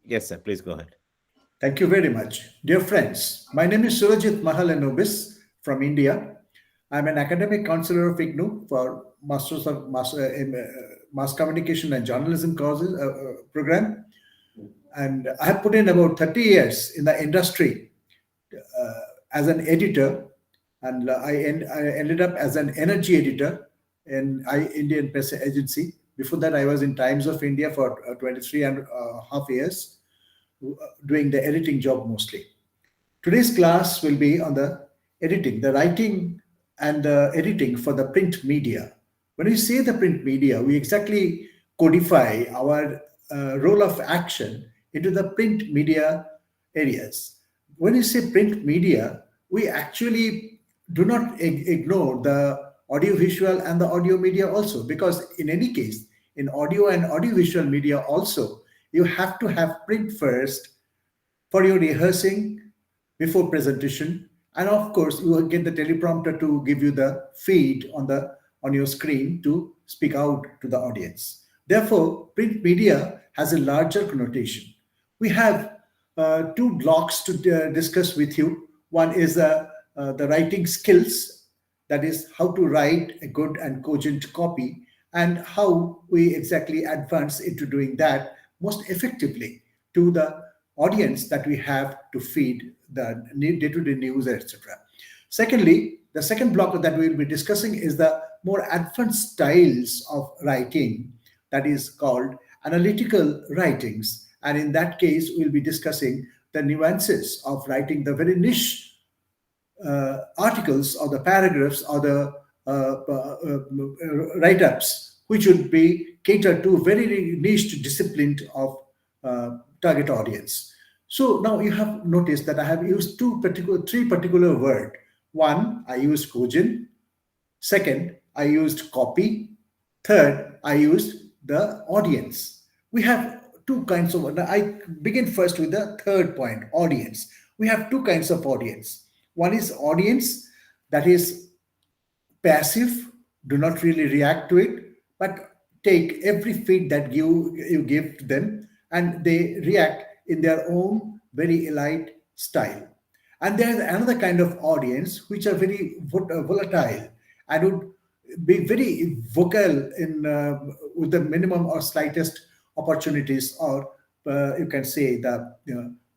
Yes, sir. Please go ahead. Thank you very much. Dear friends, my name is Surajit Mahalanobis from India. I'm an academic counselor of IGNOU for Masters of Mass Communication and Journalism courses program. And I have put in about 30 years in the industry as an editor, and I ended up as an energy editor in Indian Press Agency. Before that, I was in Times of India for 23 and a half years, doing the editing job mostly. Today's class will be on the editing, the writing and the editing for the print media. When we say the print media, we exactly codify our role of action into the print media areas. When you say print media, we actually do not ignore the audiovisual and the audio media also, because in any case, in audio and audiovisual media also, you have to have print first for your rehearsing before presentation, and of course you will get the teleprompter to give you the feed on your screen to speak out to the audience. Therefore print media has a larger connotation. We have two blocks to discuss with you. One is the writing skills, that is how to write a good and cogent copy, and how we exactly advance into doing that most effectively to the audience that we have to feed the day-to-day news, etc. Secondly, the second block that we will be discussing is the more advanced styles of writing, that is called analytical writings. And in that case, we'll be discussing the nuances of writing the very niche articles or the paragraphs or the write-ups, which would be catered to very niche discipline of target audience. So now you have noticed that I have used three particular words. One, I used cogent. Second, I used copy. Third, I used the audience. We have two kinds of. I begin first with the third point, audience. We have two kinds of audience. One is audience that is passive, do not really react to it, but take every feed that you give to them, and they react in their own very elite style. And there is another kind of audience which are very volatile and would be very vocal in with the minimum or slightest opportunities, or you can say the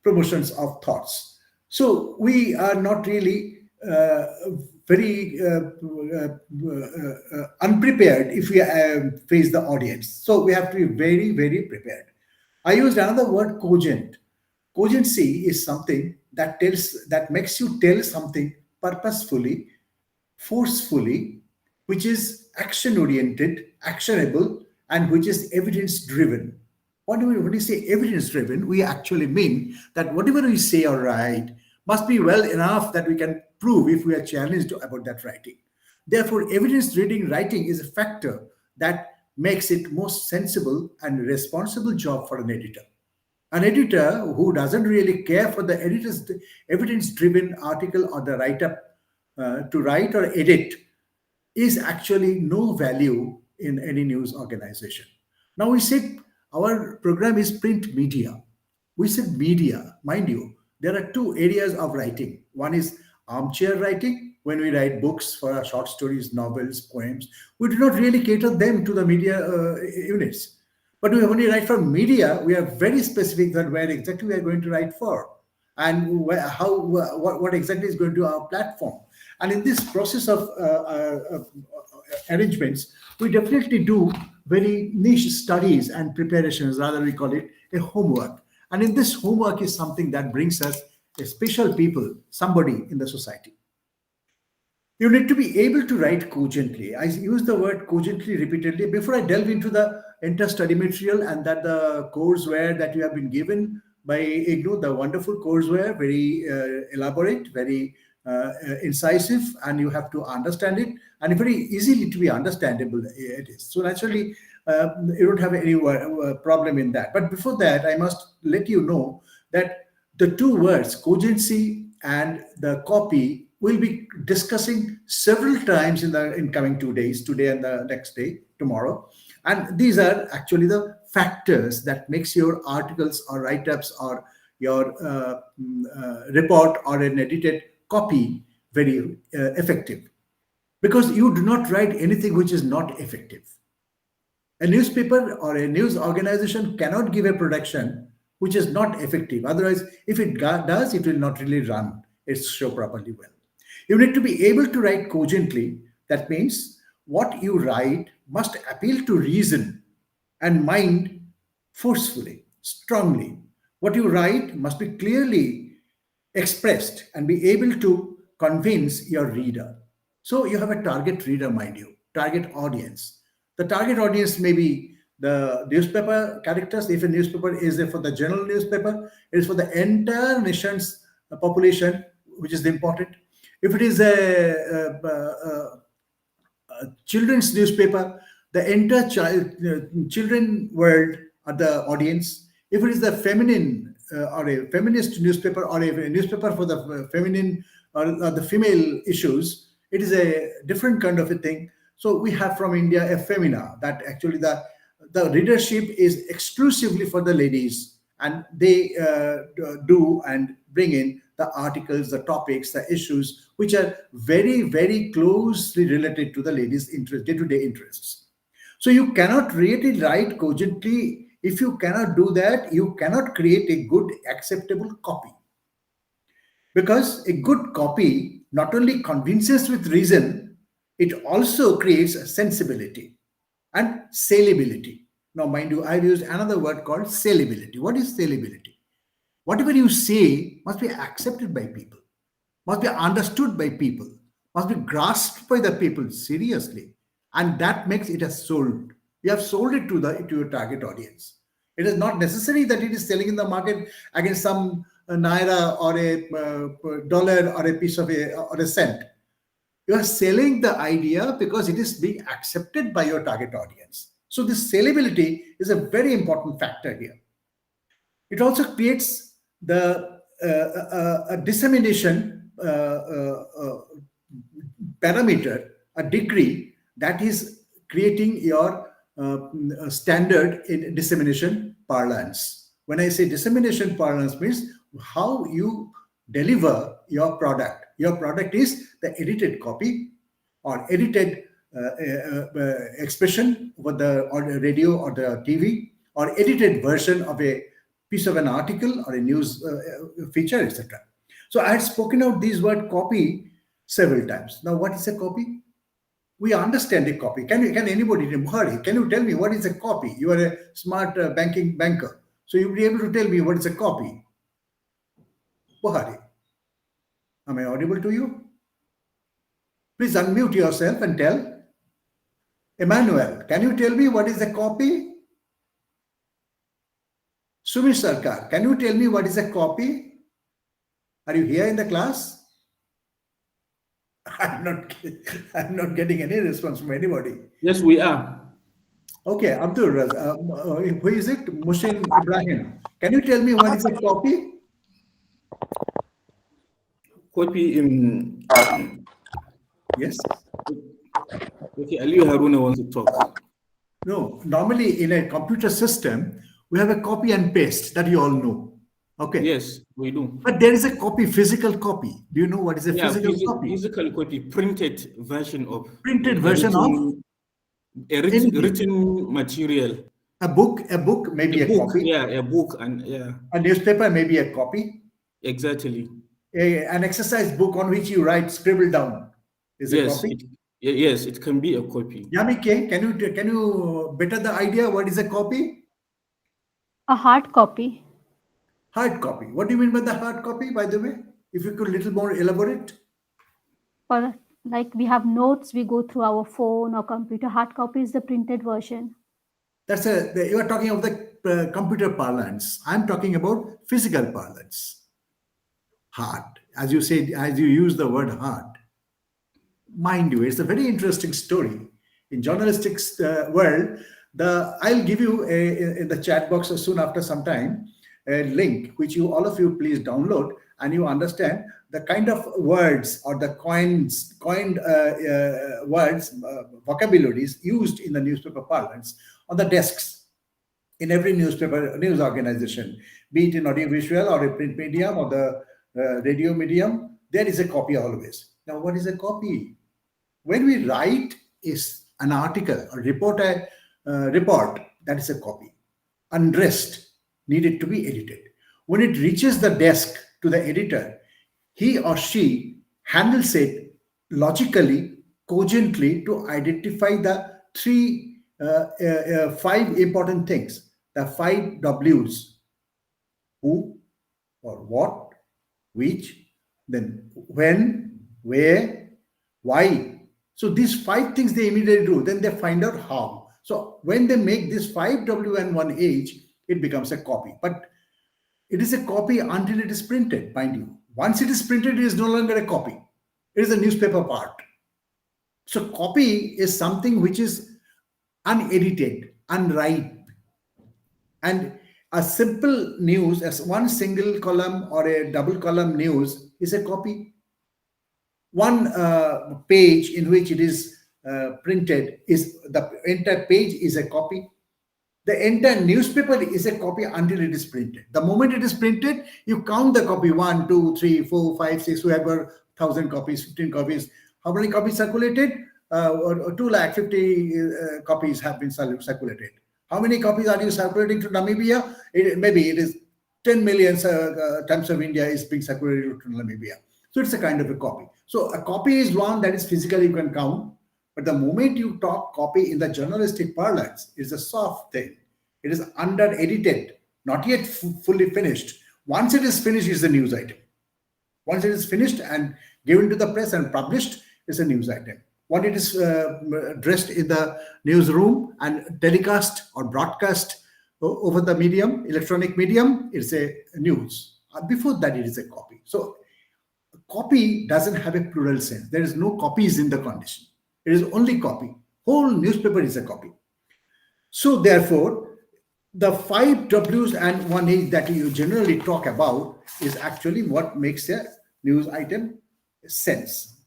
promotions of thoughts. So we are not really very unprepared if we face the audience. So we have to be very, very prepared. I used another word, cogent. Cogency is something that makes you tell something purposefully, forcefully, which is action oriented, actionable, and which is evidence driven. When we say evidence driven, we actually mean that whatever we say or write must be well enough that we can prove if we are challenged about that writing. Therefore, evidence driven writing is a factor that makes it most sensible and responsible job for an editor. An editor who doesn't really care for the editor's evidence-driven article or the write-up to write or edit is actually no value in any news organization. Now we said our program is print media. We said media, mind you, there are two areas of writing. One is armchair writing, when we write books for our short stories, novels, poems. We do not really cater them to the media units. But when we write for media, we are very specific that where exactly we are going to write for, and what exactly is going to our platform. And in this process of arrangements, we definitely do very niche studies and preparations, rather we call it a homework. And in this homework is something that brings us a special people, somebody in the society. You need to be able to write cogently. I use the word cogently repeatedly before I delve into the entire study material and that the courseware that you have been given by IGNOU, the wonderful courseware, very elaborate, very incisive, and you have to understand it, and very easily to be understandable it is. So naturally, you don't have any problem in that. But before that, I must let you know that the two words, cogency and the copy, we'll be discussing several times in coming 2 days, today and the next day, tomorrow. And these are actually the factors that makes your articles or write-ups or your report or an edited copy very effective. Because you do not write anything which is not effective. A newspaper or a news organization cannot give a production which is not effective. Otherwise, if it does, it will not really run its show properly well. You need to be able to write cogently. That means what you write must appeal to reason and mind forcefully, strongly. What you write must be clearly expressed and be able to convince your reader. So you have a target reader, mind you, target audience. The target audience may be the newspaper characters. If a newspaper is for the general newspaper, it is for the entire nation's population, which is important. If it is a children's newspaper, the entire children world are the audience. If it is the feminine or a feminist newspaper or a newspaper for the feminine or the female issues, it is a different kind of a thing. So we have from India a Femina, that actually the readership is exclusively for the ladies, and they do and bring in the articles, the topics, the issues, which are very, very closely related to the ladies' interest, day-to-day interests. So you cannot really write cogently. If you cannot do that, you cannot create a good, acceptable copy. Because a good copy not only convinces with reason, it also creates sensibility and saleability. Now, mind you, I've used another word called saleability. What is saleability? Whatever you say must be accepted by people, must be understood by people, must be grasped by the people seriously. And that makes it a sold. You have sold it to your target audience. It is not necessary that it is selling in the market against some naira or a dollar or a piece of or a cent. You are selling the idea because it is being accepted by your target audience. So this saleability is a very important factor here. It also creates the a dissemination parameter, a degree that is creating your standard in dissemination parlance. When I say dissemination parlance, means how you deliver your product. Your product is the edited copy or edited expression over the radio or the TV, or edited version of a piece of an article or a news feature, etc. So I had spoken out these word copy several times. Now, what is a copy? We understand a copy. Can anybody, Buhari, can you tell me what is a copy? You are a smart banker. So you'll be able to tell me what is a copy. Buhari, am I audible to you? Please unmute yourself and tell. Emmanuel, can you tell me what is a copy? Sumish Sarkar, can you tell me what is a copy? Are you here in the class? I'm not getting any response from anybody. Yes, we are. Okay, Abdul, who is it? Mushin Ibrahim. Can you tell me what is a copy? Copy in. Yes. Okay, Ali Haruna wants to talk. No, normally in a computer system, we have a copy and paste that you all know. Okay. Yes, we do. But there is a copy, physical copy. Do you know what is a physical copy? Physical copy, printed version of. Printed version of? A written material. A book, maybe a copy. Yeah, a book and yeah. A newspaper, maybe a copy. Exactly. An exercise book on which you write, scribble down, is a copy. Yes, it can be a copy. Yamike, can you better the idea? What is a copy? A hard copy. Hard copy. What do you mean by the hard copy, by the way? If you could little more elaborate. For like we have notes, we go through our phone or computer. Hard copy is the printed version. You are talking of the computer parlance. I'm talking about physical parlance. Hard, as you said, as you use the word hard. Mind you, it's a very interesting story. In journalistics world, I'll give you in the chat box soon after some time a link which all of you please download, and you understand the kind of words or the coined words, vocabularies used in the newspaper parlance on the desks. in every newspaper, news organization, be it in audiovisual or a print medium or the radio medium, there is a copy always. Now, what is a copy? When we write is an article or report report, that is a copy. Undressed, needed to be edited. When it reaches the desk to the editor, he or she handles it logically, cogently to identify the five important things, the 5 W's: who or what, which, then when, where, why. So these 5 things they immediately do, then they find out how. So when they make this 5 W and 1 H, it becomes a copy. But it is a copy until it is printed, mind you. Once it is printed, it is no longer a copy. It is a newspaper part. So copy is something which is unedited, unripe. And a simple news as one single column or a double column news is a copy. One page in which it is printed is the entire page is a copy. The entire newspaper is a copy until it is printed. The moment it is printed, you count the copy 1, 2, 3, 4, 5, 6, whoever 1,000 copies, 15 copies. How many copies circulated? 250,000 copies have been circulated. How many copies are you circulating to Namibia? Maybe it is 10 million times of India is being circulated to Namibia. So it's a kind of a copy. So a copy is one that is physically you can count. But the moment you talk copy in the journalistic parlance, it's a soft thing. It is under-edited, not yet fully finished. Once it is finished, it's a news item. Once it is finished and given to the press and published, it's a news item. When it is dressed in the newsroom and telecast or broadcast over the medium, electronic medium, it's a news. Before that, it is a copy. So copy doesn't have a plural sense. There is no copies in the condition. It is only copy. Whole newspaper is a copy. So therefore, the 5 W's and 1 H that you generally talk about is actually what makes a news item sense.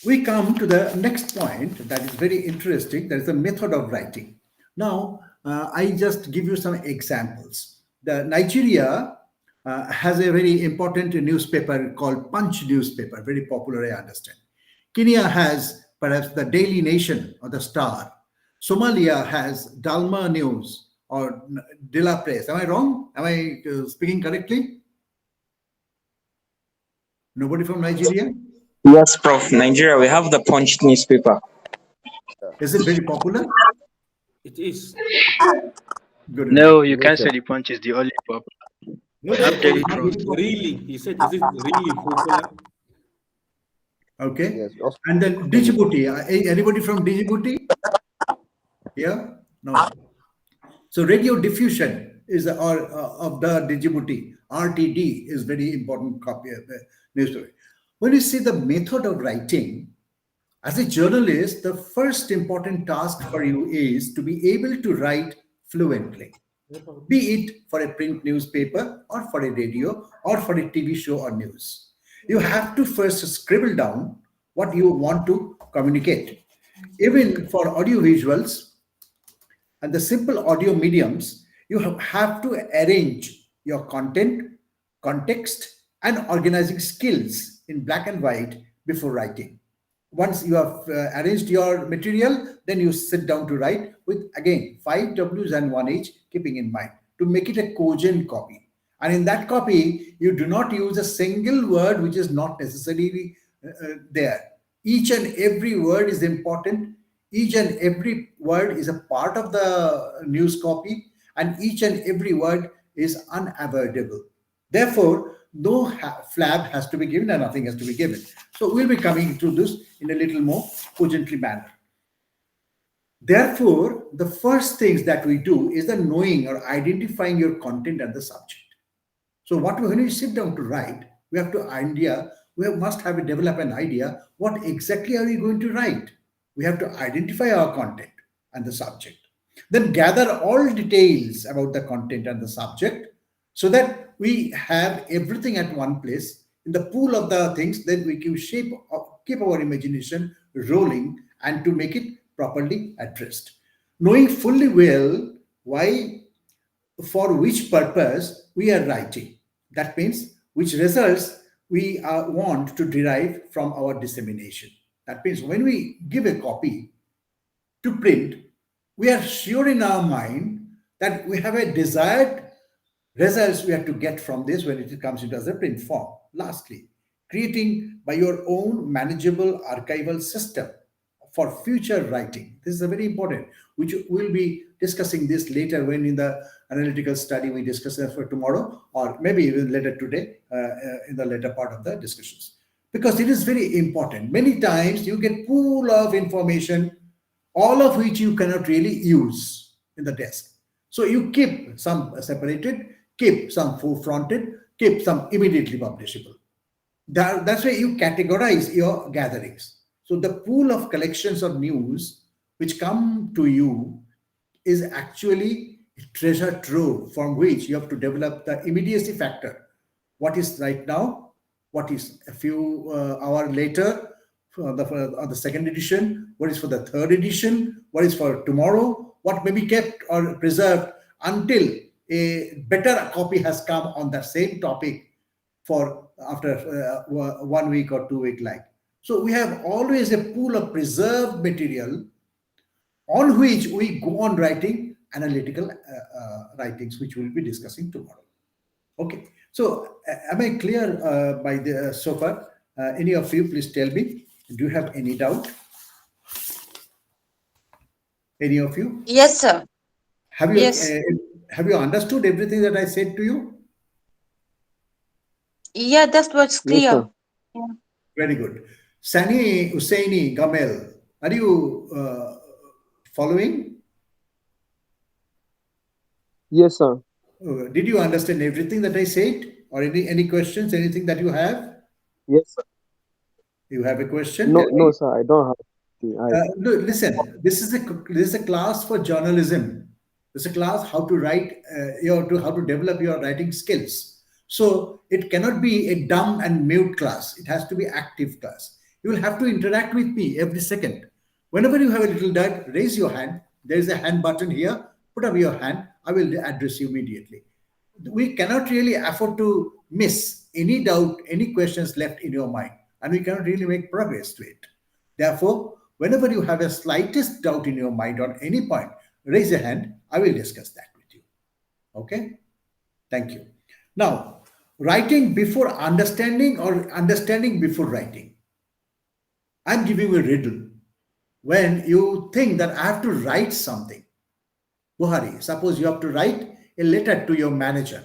We come to the next point that is very interesting. That is the method of writing. Now, I just give you some examples. Nigeria has a very important newspaper called Punch newspaper, very popular, I understand. Kenya has perhaps the Daily Nation or the Star. Somalia has Dalma News or Dilla Press. Am I wrong? Am I speaking correctly? Nobody from Nigeria? Yes, Prof. Nigeria, we have the Punch newspaper. Is it very popular? It is. Good No, enough. you can't say the Punch is the only popular. Have Daily Trust. Really? He said, is it really popular? Okay. Yes. Also, And then Djibouti. Anybody from Djibouti? Yeah? No. So radio diffusion is of the Djibouti. RTD is very important copy of the newspaper. When you see the method of writing, as a journalist, the first important task for you is to be able to write fluently, be it for a print newspaper or for a radio or for a TV show or news. You have to first scribble down what you want to communicate. Even for audiovisuals and the simple audio mediums, you have to arrange your content, context, and organizing skills in black and white before writing. Once you have arranged your material, then you sit down to write with, again, 5 W's and 1 H, keeping in mind to make it a cogent copy. And in that copy, you do not use a single word which is not necessarily there. Each and every word is important. Each and every word is a part of the news copy, and each and every word is unavoidable. Therefore, no flab has to be given and nothing has to be given. So we'll be coming to this in a little more cogently manner. Therefore, the first things that we do is the knowing or identifying your content and the subject. So when we sit down to write, we have to must have develop an idea, what exactly are we going to write? We have to identify our content and the subject. Then gather all details about the content and the subject so that we have everything at one place in the pool of the things. Then we keep our imagination rolling and to make it properly addressed. knowing fully well why, for which purpose we are writing. That means which results we want to derive from our dissemination. That means when we give a copy to print, we are sure in our mind that we have a desired results we have to get from this when it comes into as a print form. Lastly, creating by your own manageable archival system for future writing. This is a very important, which we'll be discussing this later when in the analytical study we discuss that for tomorrow, or maybe even later today in the later part of the discussions. Because it is very important. Many times you get pool of information, all of which you cannot really use in the desk. So you keep some separated, keep some full-fronted, keep some immediately publishable. That's why you categorize your gatherings. So the pool of collections of news which come to you is actually a treasure trove from which you have to develop the immediacy factor. What is right now? What is a few hours later on the second edition? What is for the third edition? What is for tomorrow? What may be kept or preserved until a better copy has come on the same topic for after 1 week or 2 week like. So we have always a pool of preserved material on which we go on writing analytical writings, which we'll be discussing tomorrow. Okay, so am I clear by the so far? Any of you, please tell me. Do you have any doubt? Any of you? Yes, sir. Have you Yes. Have you understood everything that I said to you? Yeah, that's what's Yes, clear. sir. Yeah. Very good. Sani Hussaini Gamel, are you following? Yes, sir. Did you understand everything that I said? Or any questions, anything that you have? Yes, sir. You have a question? No, Tell no, me. sir. I don't have. Look, listen, this is a class for journalism. This is a class how to write, how to develop your writing skills. So it cannot be a dumb and mute class. It has to be active class. You will have to interact with me every second. Whenever you have a little doubt, raise your hand. There is a hand button here. Put up your hand. I will address you immediately. We cannot really afford to miss any doubt, any questions left in your mind, and we cannot really make progress to it. Therefore, whenever you have a slightest doubt in your mind on any point, raise your hand. I will discuss that with you. Okay? Thank you. Now, writing before understanding or understanding before writing. I'm giving you a riddle. When you think that I have to write something, Buhari, suppose you have to write a letter to your manager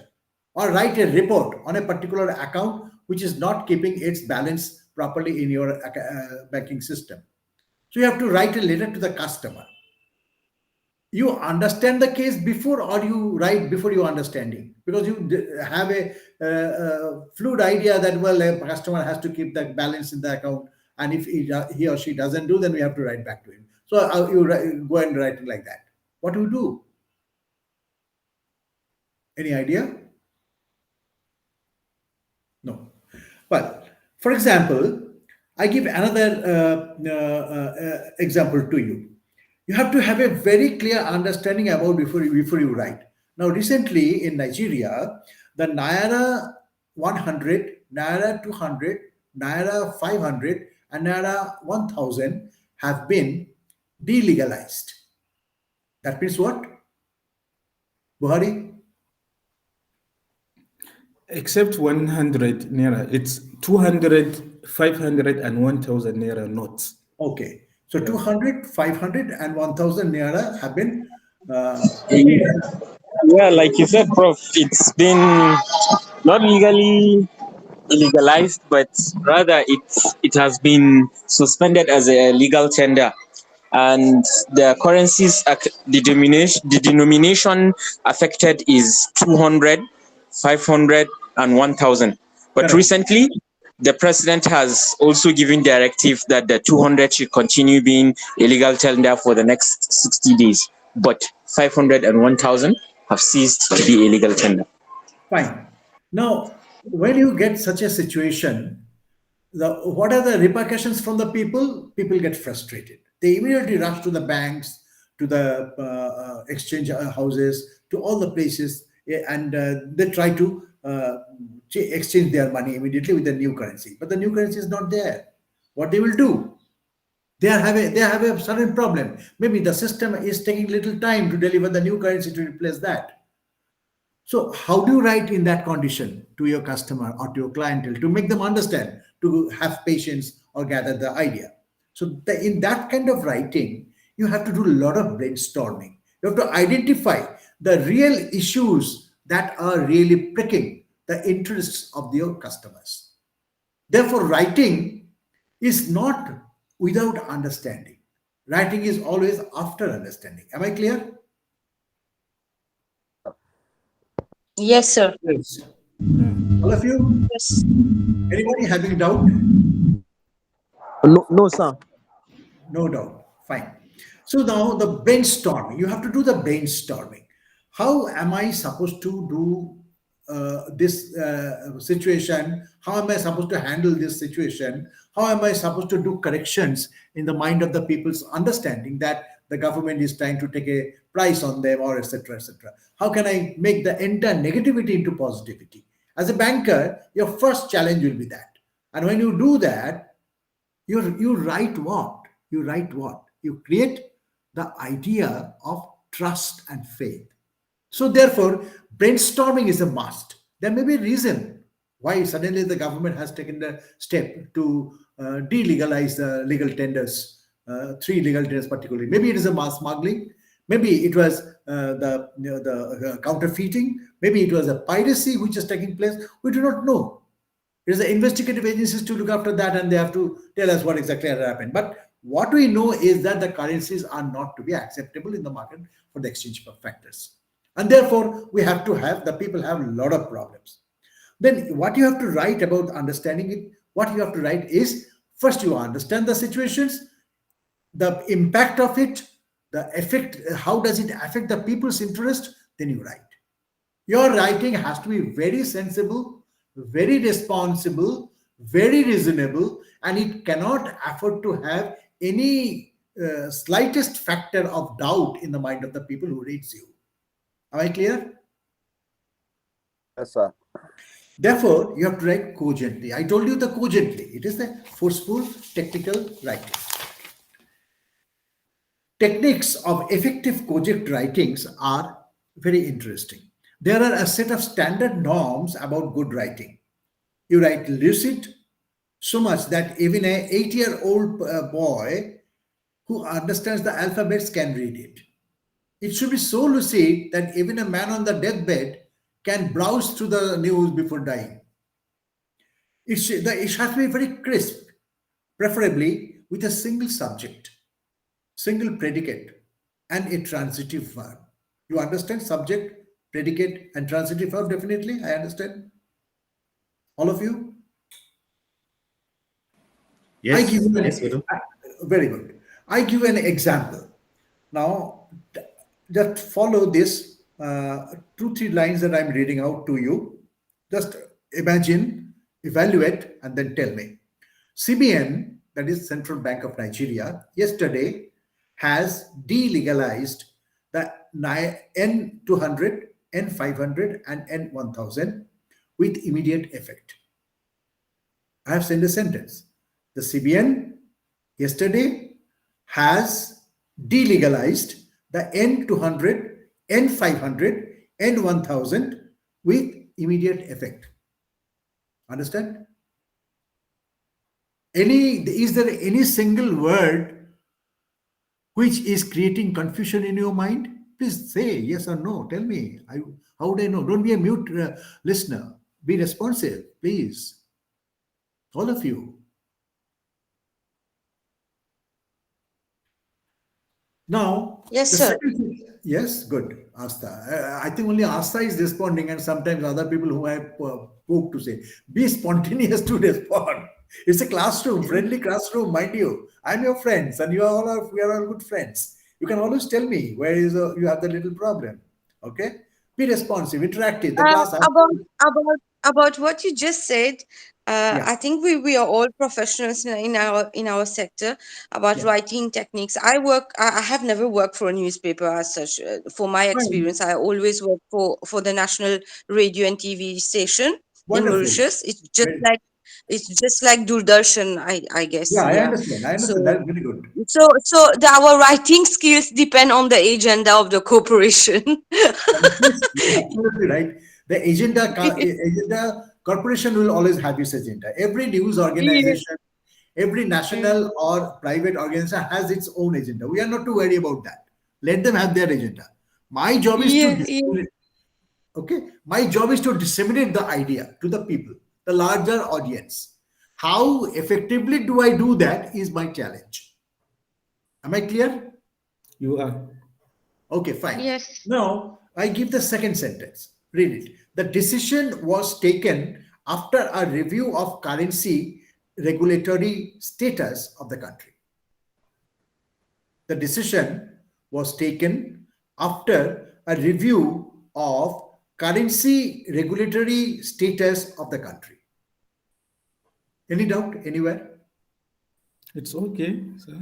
or write a report on a particular account which is not keeping its balance properly in your banking system. So you have to write a letter to the customer. You understand the case before, or you write before you understanding, because you have a fluid idea that, well, a customer has to keep the balance in the account, and if he or she doesn't do, then we have to write back to him. So you go and write it like that. What do you do? Any idea? No. Well, for example, I give another example to you. You have to have a very clear understanding about before you write. Now, recently in Nigeria, the Naira 100, Naira 200, Naira 500, and Naira 1000 have been delegalized. That means what? Buhari? Except 100 naira, it's 200, 500, and 1,000 naira notes. Okay. So 200, 500, and 1000 naira have been. Yeah, like you said, Prof, it's been not legally illegalized, but rather it has been suspended as a legal tender. And the currencies, the denomination affected is 200, 500, and 1,000. But Correct. recently, the president has also given directive that the 200 should continue being illegal tender for the next 60 days. But 500 and 1,000 have ceased to be illegal tender. Fine. Now, when you get such a situation, what are the repercussions from the people? People get frustrated. They immediately rush to the banks, to the exchange houses, to all the places, and they try to exchange their money immediately with the new currency. But the new currency is not there. What they will do? They have a certain problem. Maybe the system is taking little time to deliver the new currency to replace that. So how do you write in that condition to your customer or to your clientele to make them understand, to have patience or gather the idea? So in that kind of writing, you have to do a lot of brainstorming. You have to identify the real issues that are really pricking the interests of your customers. Therefore, writing is not without understanding. Writing is always after understanding. Am I clear? Yes, sir. Yes. All of you? Yes. Anybody having doubt? No, no, sir. No doubt. Fine. So now the brainstorming. You have to do the brainstorming. How am I supposed to do this situation? How am I supposed to handle this situation? How am I supposed to do corrections in the mind of the people's understanding that the government is trying to take a price on them, or etc., etc.? How can I make the entire negativity into positivity? As a banker, your first challenge will be that. And when you do that, you write what? You write what? You create the idea of trust and faith. So therefore, brainstorming is a must. There may be a reason why suddenly the government has taken the step to delegalize the legal tenders, 3 legal tenders particularly. Maybe it is a mass smuggling. Maybe it was the counterfeiting. Maybe it was a piracy which is taking place. We do not know. It is the investigative agencies to look after that, and they have to tell us what exactly has happened. But what we know is that the currencies are not to be acceptable in the market for the exchange factors. And therefore, we have to have, the people have a lot of problems. Then what you have to write about understanding it, what you have to write is, first you understand the situations, the impact of it, the effect, how does it affect the people's interest, then you write. Your writing has to be very sensible, very responsible, very reasonable, and it cannot afford to have any slightest factor of doubt in the mind of the people who reads you. Am I clear? Yes, sir. Therefore, you have to write cogently. I told you the cogently. It is the forceful technical writing. Techniques of effective cogent writings are very interesting. There are a set of standard norms about good writing. You write lucid so much that even an 8-year-old boy who understands the alphabets can read it. It should be so lucid that even a man on the deathbed can browse through the news before dying. It has to be very crisp, preferably with a single subject, single predicate, and a transitive verb. You understand subject, predicate, and transitive verb? Definitely, I understand. All of you? Yes, I give you yes, we do. very good. I give an example. Now, just follow this 2-3 lines that I'm reading out to you. Just imagine, evaluate, and then tell me. CBN, that is Central Bank of Nigeria, yesterday has delegalized the N200, N500, and N1000 with immediate effect. I have sent a sentence. The CBN yesterday has delegalized the N200, N500, N1000 with immediate effect. Understand? Is there any single word which is creating confusion in your mind? Please say yes or no. Tell me. How would I know? Don't be a mute listener. Be responsive, please. All of you. Now, Yes, the sir. second thing, yes, good, Asta. I think only Asta is responding, and sometimes other people who I spoke to say, be spontaneous to respond. It's a classroom, friendly classroom, mind you. I'm your friends, and we are all good friends. You can always tell me where you have the little problem. Okay. Be responsive, interactive. The class. About what you just said, Yeah. I think we are all professionals in our sector about Yeah. writing techniques. I have never worked for a newspaper as such. For my experience, I always work for the national radio and TV station in Wonderful. Mauritius. It's Very- just like Doordarshan, I guess. Yeah, I Yeah. understand. I understand. So That's very good. our writing skills depend on the agenda of the corporation. You're absolutely right. The agenda corporation will always have its agenda. Every news organization, every national or private organization has its own agenda. We are not to worry about that. Let them have their agenda. My job is to disseminate. Okay, my job is to disseminate the idea to the people, the larger audience. How effectively do I do that is my challenge. Am I clear? You are. Okay, fine. Yes. Now, I give the second sentence. Read it. The decision was taken after a review of currency regulatory status of the country. The decision was taken after a review of currency regulatory status of the country. Any doubt anywhere? It's okay, sir.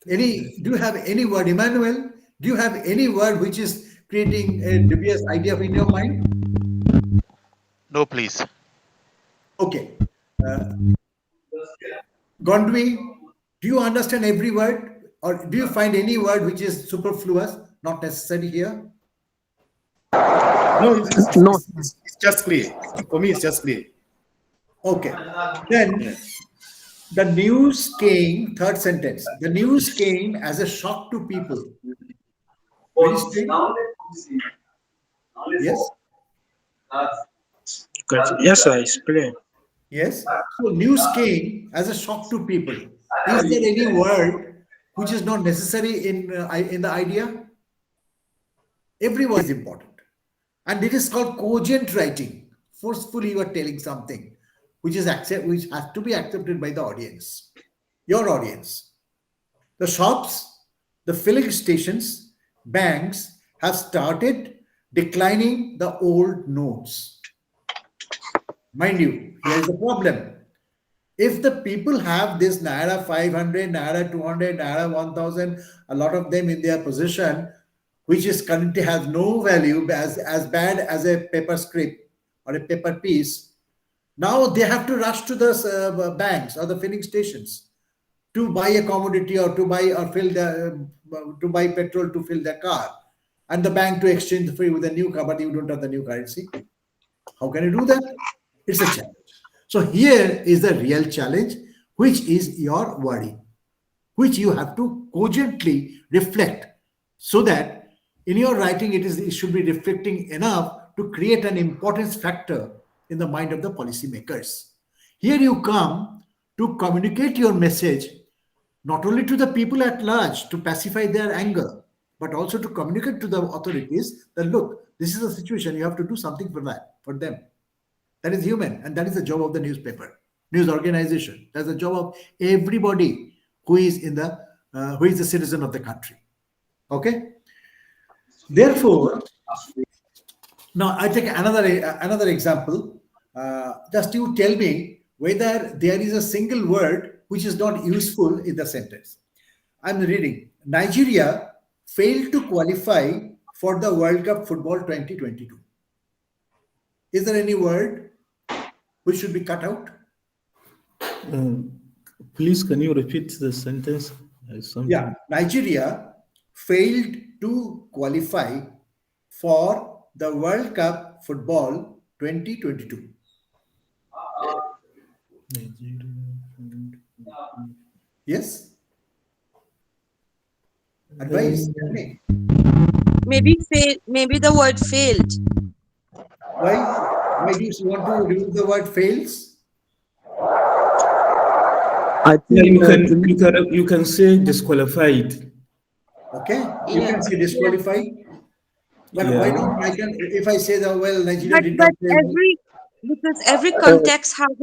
Do you have any word, Emmanuel? Do you have any word which is creating a dubious idea in your mind? No, please. Okay. Gondwi, do you understand every word, or do you find any word which is superfluous, not necessary here? No, No. it's just clear. For me, it's just clear. Okay. Then the news came, third sentence, the news came as a shock to people. Very strange. Yes? Yes, sir, it's clear. Yes. So news came as a shock to people. Is there any word which is not necessary in the idea? Every word is important. And it is called cogent writing. Forcefully you are telling something which has to be accepted by the audience, your audience. The shops, the filling stations, banks have started declining the old notes. Mind you, here is the problem. If the people have this Naira 500, Naira 200, Naira 1000, a lot of them in their possession, which is currently has no value as bad as a paper script or a paper piece, now they have to rush to the banks or the filling stations to buy a commodity or to buy or to buy petrol to fill their car, and the bank to exchange free with a new car, but you don't have the new currency. How can you do that? It's a challenge. So here is the real challenge, which is your worry, which you have to cogently reflect, so that in your writing it should be reflecting enough to create an importance factor in the mind of the policymakers. Here you come to communicate your message not only to the people at large to pacify their anger, but also to communicate to the authorities that, look, this is a situation, you have to do something for them. That is human, and that is the job of the newspaper, news organization. That's the job of everybody who is the citizen of the country. Okay. Therefore, now I take another example. Just you tell me whether there is a single word which is not useful in the sentence. I'm reading. Nigeria failed to qualify for the World Cup Football 2022. Is there any word which should be cut out? Please, can you repeat the sentence? Yeah, Nigeria failed to qualify for the World Cup Football 2022. Yes? Advice, tell me. Maybe the word failed. Why do you want to remove the word fails? I think you can say disqualified. Okay, you can say disqualified. But why not? If I say that, well, Nigeria did not play. Because every context has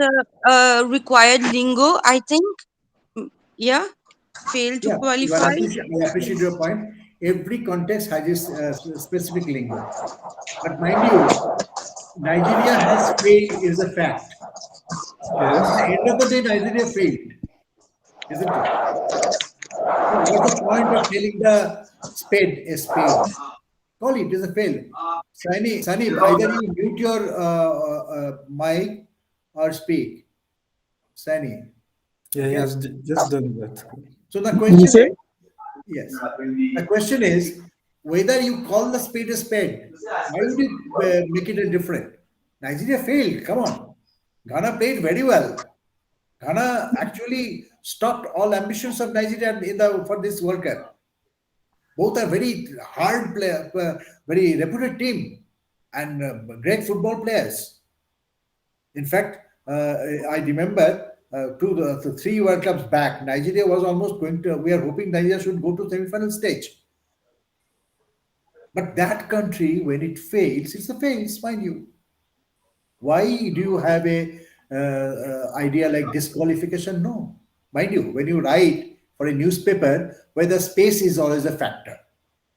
a required lingo, I think. Yeah, failed to qualify. I appreciate your point. Every context has its specific lingo. But mind you, Nigeria has failed is a fact. At the end of the day, Nigeria failed, isn't it? So what's the point of telling the spade a spade? Call it as a fail. Sunny, either you mute your mic or speak. Sunny. Yeah, he has just done that. So the You question say? is, yes, the question is whether you call the spade a spade. Why would you make it a different? Nigeria failed. Come on. Ghana played very well. Ghana actually stopped all ambitions of Nigeria for this World Cup. Both are very hard player, very reputed team, and great football players. In fact, I remember the 3 World Cups back, Nigeria was almost going to. We are hoping Nigeria should go to semi-final stage. But that country, when it fails, it's a fails, mind you. Why do you have a idea like disqualification? No, mind you, when you write for a newspaper, where the space is always a factor.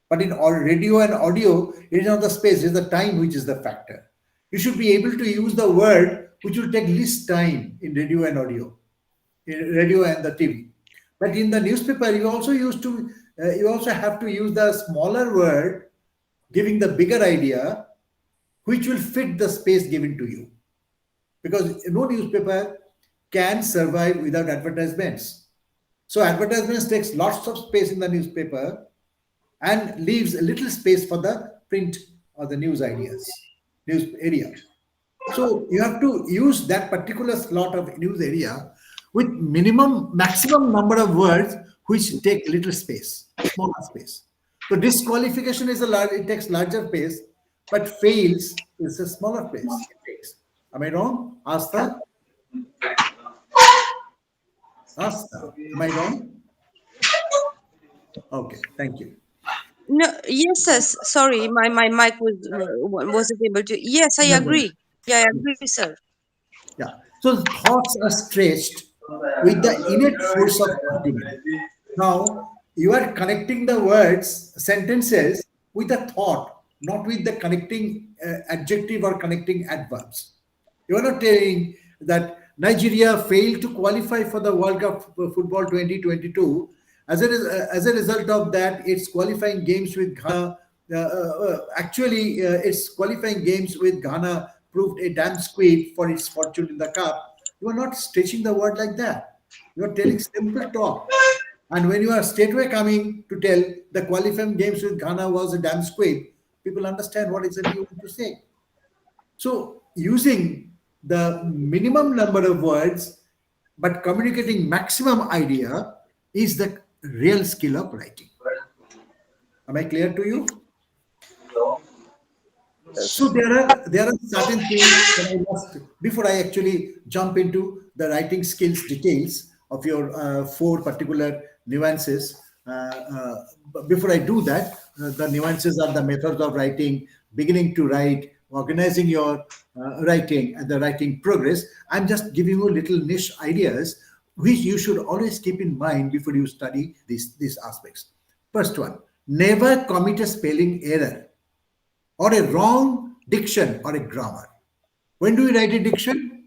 But in radio and audio, it is not the space, it is the time which is the factor. You should be able to use the word which will take least time in radio and audio, in radio and the TV. But in the newspaper, you also have to use the smaller word, giving the bigger idea, which will fit the space given to you. Because no newspaper can survive without advertisements. So advertisements takes lots of space in the newspaper and leaves a little space for the print or the news area. So you have to use that particular slot of news area with maximum number of words which take little space, smaller space. So disqualification is it takes larger space, but fails is a smaller space. Am I wrong? Asta? Am I wrong? Okay, thank you. No, yes, sir. Sorry, my mic wasn't able to. Yes, I agree. Yeah, I agree, sir. Yeah. So the thoughts are stretched with the innate force of argument. Now you are connecting the words, sentences with a thought, not with the connecting adjective or connecting adverbs. You are not telling that Nigeria failed to qualify for the World Cup Football 2022. As a result of that, its qualifying games with Ghana, its qualifying games with Ghana proved a damn squib for its fortune in the cup. You are not stretching the word like that. You are telling simple talk. And when you are straightway coming to tell the qualifying games with Ghana was a damn squib, people understand what exactly you want to say. So using the minimum number of words but communicating maximum idea is the real skill of writing. Am I clear to you? So there are certain things that I must, before I actually jump into the writing skills details of your 4 particular nuances. Before I do that, the nuances are the methods of writing, beginning to write, organizing your writing, and the writing progress. I'm just giving you little niche ideas which you should always keep in mind before you study these aspects. First one, never commit a spelling error or a wrong diction or a grammar. When do we write a diction?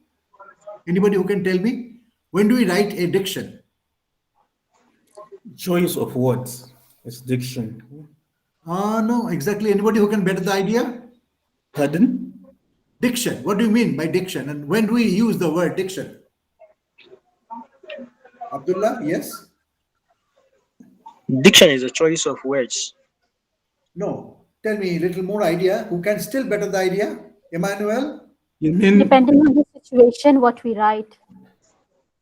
Anybody who can tell me? When do we write a diction? Choice of words. It's diction. No, exactly. Anybody who can better the idea? Pardon? Diction. What do you mean by diction? And when do we use the word diction? Abdullah, yes? Diction is a choice of words. No. Tell me a little more idea. Who can still better the idea? Emmanuel? You mean? Depending on the situation, what we write.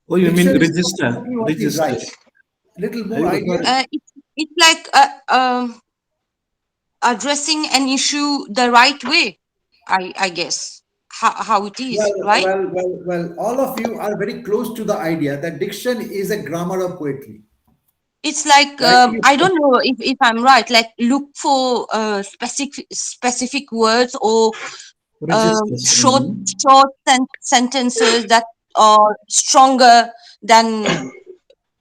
Oh, you mean Diction is register? exactly what we Register. write. Little more idea. It's like addressing an issue the right way, I guess. How it is, right? Well, all of you are very close to the idea that diction is a grammar of poetry. It's like I don't know if I'm right. Like look for specific words or short sentences that are stronger than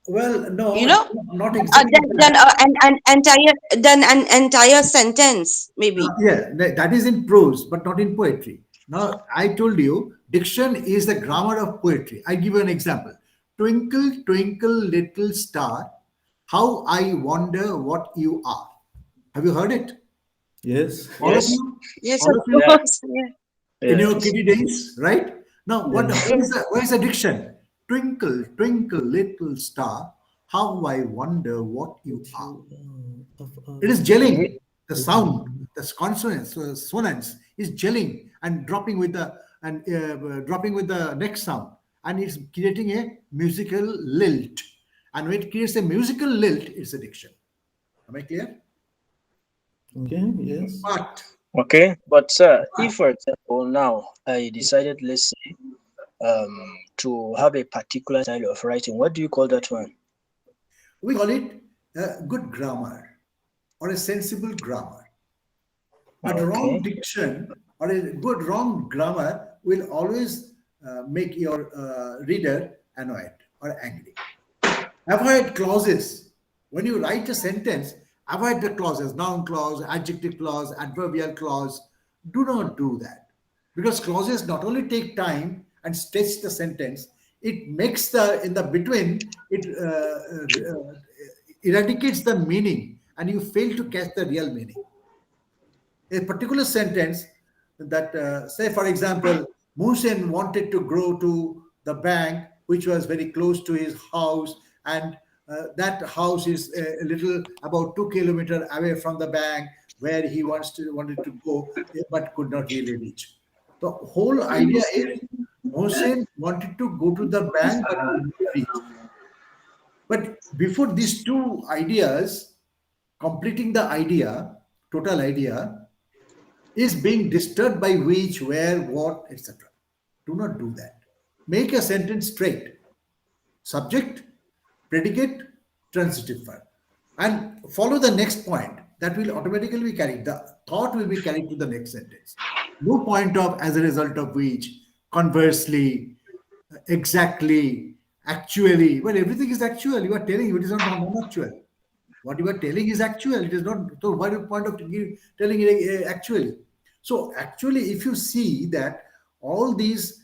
Well, no, You know, not exactly then that. an entire sentence maybe. Yeah, that is in prose, but not in poetry. Now, I told you, diction is the grammar of poetry. I give you an example. Twinkle, twinkle, little star, how I wonder what you are. Have you heard it? Yes. All of Yes. you? Yes, All of of you? Yeah. course. Yeah. In your Yes. kiddie days, right? Now, Yeah. what is the diction? Twinkle, twinkle, little star, how I wonder what you are. It is gelling. The sound, the consonants, sonants is gelling and dropping with the next sound, and it's creating a musical lilt. And when it creates a musical lilt, it's a diction. Am I clear? Okay. Yes. But Okay. But sir, if for example now I decided, let's say, to have a particular style of writing, what do you call that one? we call it good grammar or a sensible grammar. But wrong Okay. diction or a good wrong grammar will always make your reader annoyed or angry. Avoid clauses. When you write a sentence, avoid the clauses, noun clause, adjective clause, adverbial clause. Do not do that. Because clauses not only take time and stretch the sentence, it makes in the between, it eradicates the meaning and you fail to catch the real meaning. A particular sentence that, say, for example, Muhsin wanted to go to the bank, which was very close to his house, and that house is a little about 2 kilometers away from the bank where he wanted to go, but could not really reach. The whole idea is Mohsen wanted to go to the bank but could not reach. But before these two ideas, completing the idea, total idea, is being disturbed by which, where, what, etc. Do not do that. Make a sentence straight. Subject, predicate, transitive verb. And follow the next point. That will automatically be carried. The thought will be carried to the next sentence. No point of, as a result of which, conversely, exactly, actually. Well, everything is actual. You are telling, it is not non-actual. What you are telling is actual. It is not. So what is the point of telling it actually? So actually, if you see that all these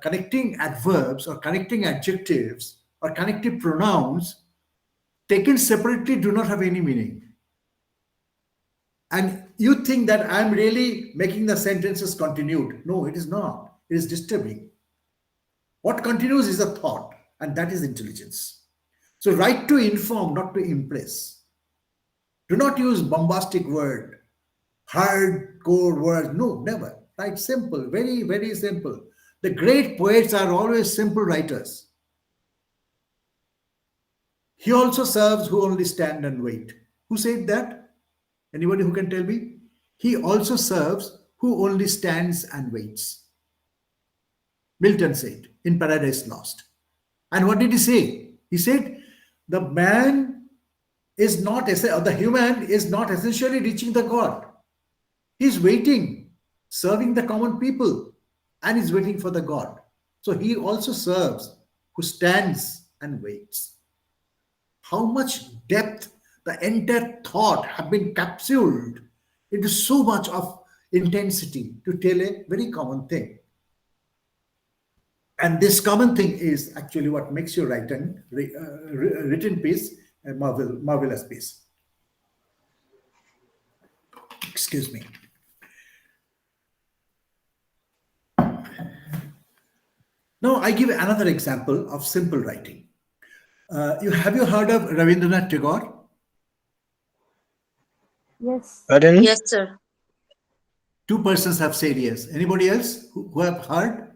connecting adverbs or connecting adjectives or connective pronouns taken separately do not have any meaning. And you think that I'm really making the sentences continued. No, it is not. It is disturbing. What continues is a thought, and that is intelligence. So write to inform, not to impress. Do not use bombastic word, hardcore words. No, never. Write simple, very, very simple. The great poets are always simple writers. He also serves who only stand and wait. Who said that? Anybody who can tell me? He also serves who only stands and waits. Milton said in Paradise Lost. And what did he say? He said, the man is not, or the human is not essentially reaching the God. He's waiting, serving the common people, and is waiting for the God. So he also serves who stands and waits. How much depth, the entire thought have been capsuled into so much of intensity to tell a very common thing. And this common thing is actually what makes your written piece a marvelous piece. Excuse me. Now I give another example of simple writing. Have you heard of Rabindranath Tagore? Yes. Pardon? Yes, sir. Two persons have said yes. Anybody else who have heard?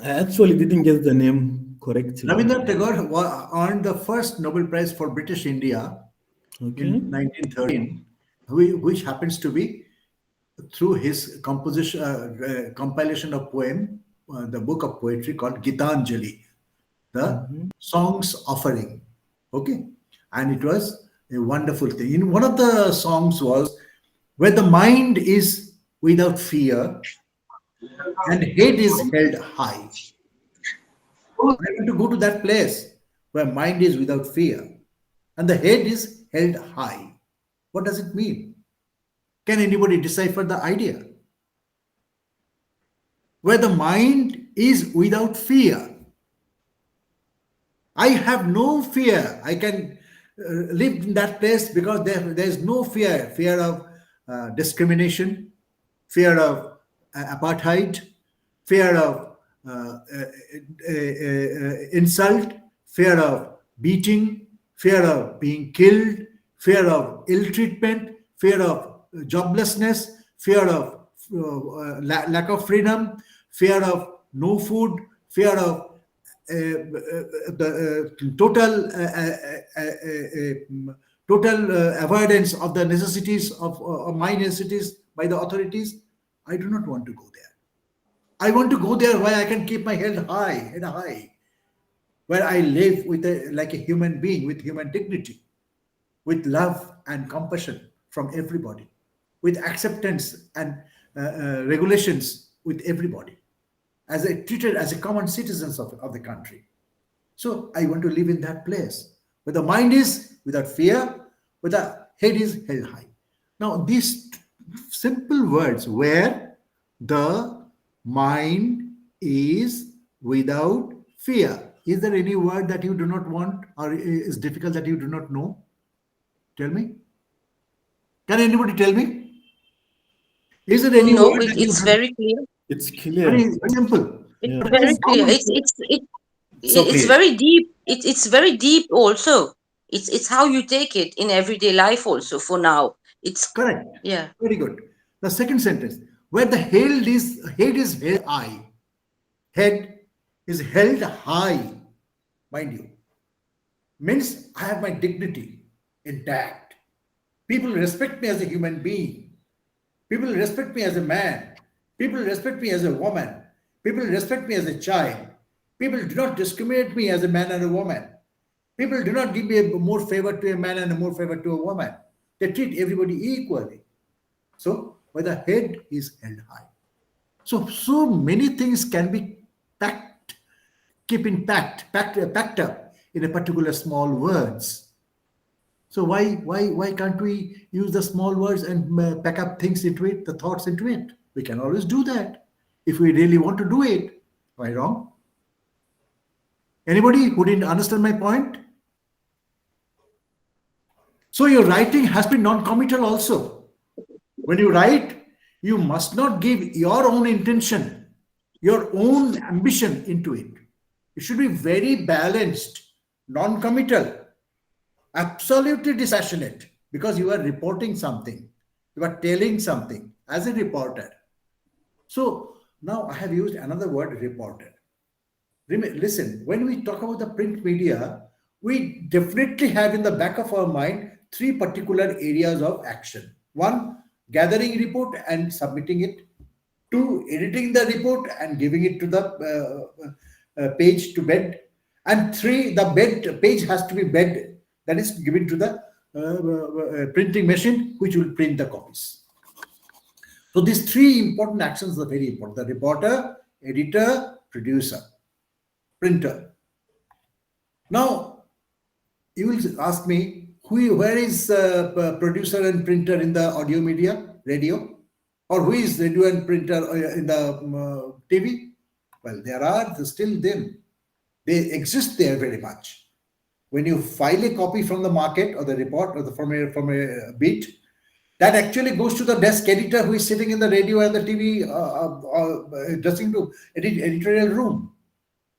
I actually didn't get the name correctly. Rabindranath Tagore earned the first Nobel Prize for British India in 1913, which happens to be through his compilation of poem, the book of poetry called Gitanjali, the Songs Offering. Okay, and it was a wonderful thing. In one of the songs was, where the mind is without fear and head is held high, want to go to that place where mind is without fear and the head is held high. What does it mean? Can anybody decipher the idea? Where the mind is without fear. I have no fear. I can live in that place because there is no fear. Fear of discrimination, fear of apartheid, fear of insult, fear of beating, fear of being killed, fear of ill treatment, fear of joblessness, fear of lack of freedom, fear of no food, fear of the total avoidance of the necessities of my necessities by the authorities. I do not want to go there. I want to go there where I can keep my head high, where I live with like a human being, with human dignity, with love and compassion from everybody, with acceptance and regulations with everybody, treated as a common citizens of the country. So I want to live in that place where the mind is without fear, where the head is held high. Now these simple words, where the mind is without fear. Is there any word that you do not want or is difficult that you do not know? Tell me. Can anybody tell me? Is there any No, word that it's very clear. It's clear. very simple? It's very clear. So It's clear. very deep. It's very deep also. It's how you take it in everyday life also for now. It's Correct. yeah. Very good. The second sentence, where the head is held high. Head is held high, mind you. Means I have my dignity intact. People respect me as a human being. People respect me as a man. People respect me as a woman. People respect me as a child. People do not discriminate me as a man and a woman. People do not give me more favor to a man and a more favor to a woman. They treat everybody equally. So, where the head is held high. So many things can be packed up in a particular small words. So why can't we use the small words and pack up things into it, the thoughts into it? We can always do that if we really want to do it. Am I wrong? Anybody who didn't understand my point? So your writing has been non-committal also. When you write, you must not give your own intention, your own ambition into it. It should be very balanced, non-committal, absolutely dispassionate, because you are reporting something, you are telling something as a reporter. So now I have used another word, reporter. Listen, when we talk about the print media, we definitely have in the back of our mind three particular areas of action. One, gathering report and submitting it. Two, editing the report and giving it to the page to bed. And three, the page has to be bed, that is given to the printing machine, which will print the copies. So these three important actions are very important: the reporter, editor, producer, printer. Now, you will ask me, where is producer and printer in the audio media, radio? Or who is radio and printer in the TV? Well, there are still them. They exist there very much. When you file a copy from the market or the report or from a beat, that actually goes to the desk editor who is sitting in the radio and the TV dressing room, editorial room.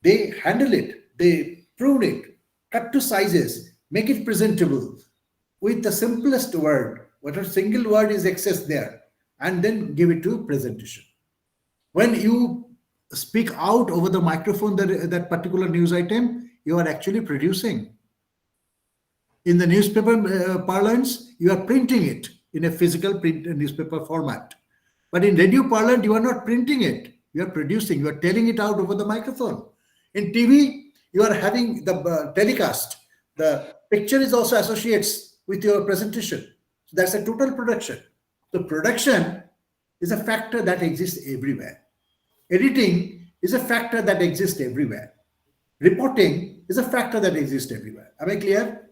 They handle it, they prune it, cut to sizes, make it presentable with the simplest word, whatever single word is excess there, and then give it to presentation. When you speak out over the microphone that particular news item, you are actually producing. In the newspaper parlance, you are printing it in a physical print newspaper format. But in radio parlance, you are not printing it. You are producing, you are telling it out over the microphone. In TV, you are having the telecast. The picture is also associates with your presentation. So that's a total production. The production is a factor that exists everywhere. Editing is a factor that exists everywhere. reporting is a factor that exists everywhere. Am I clear?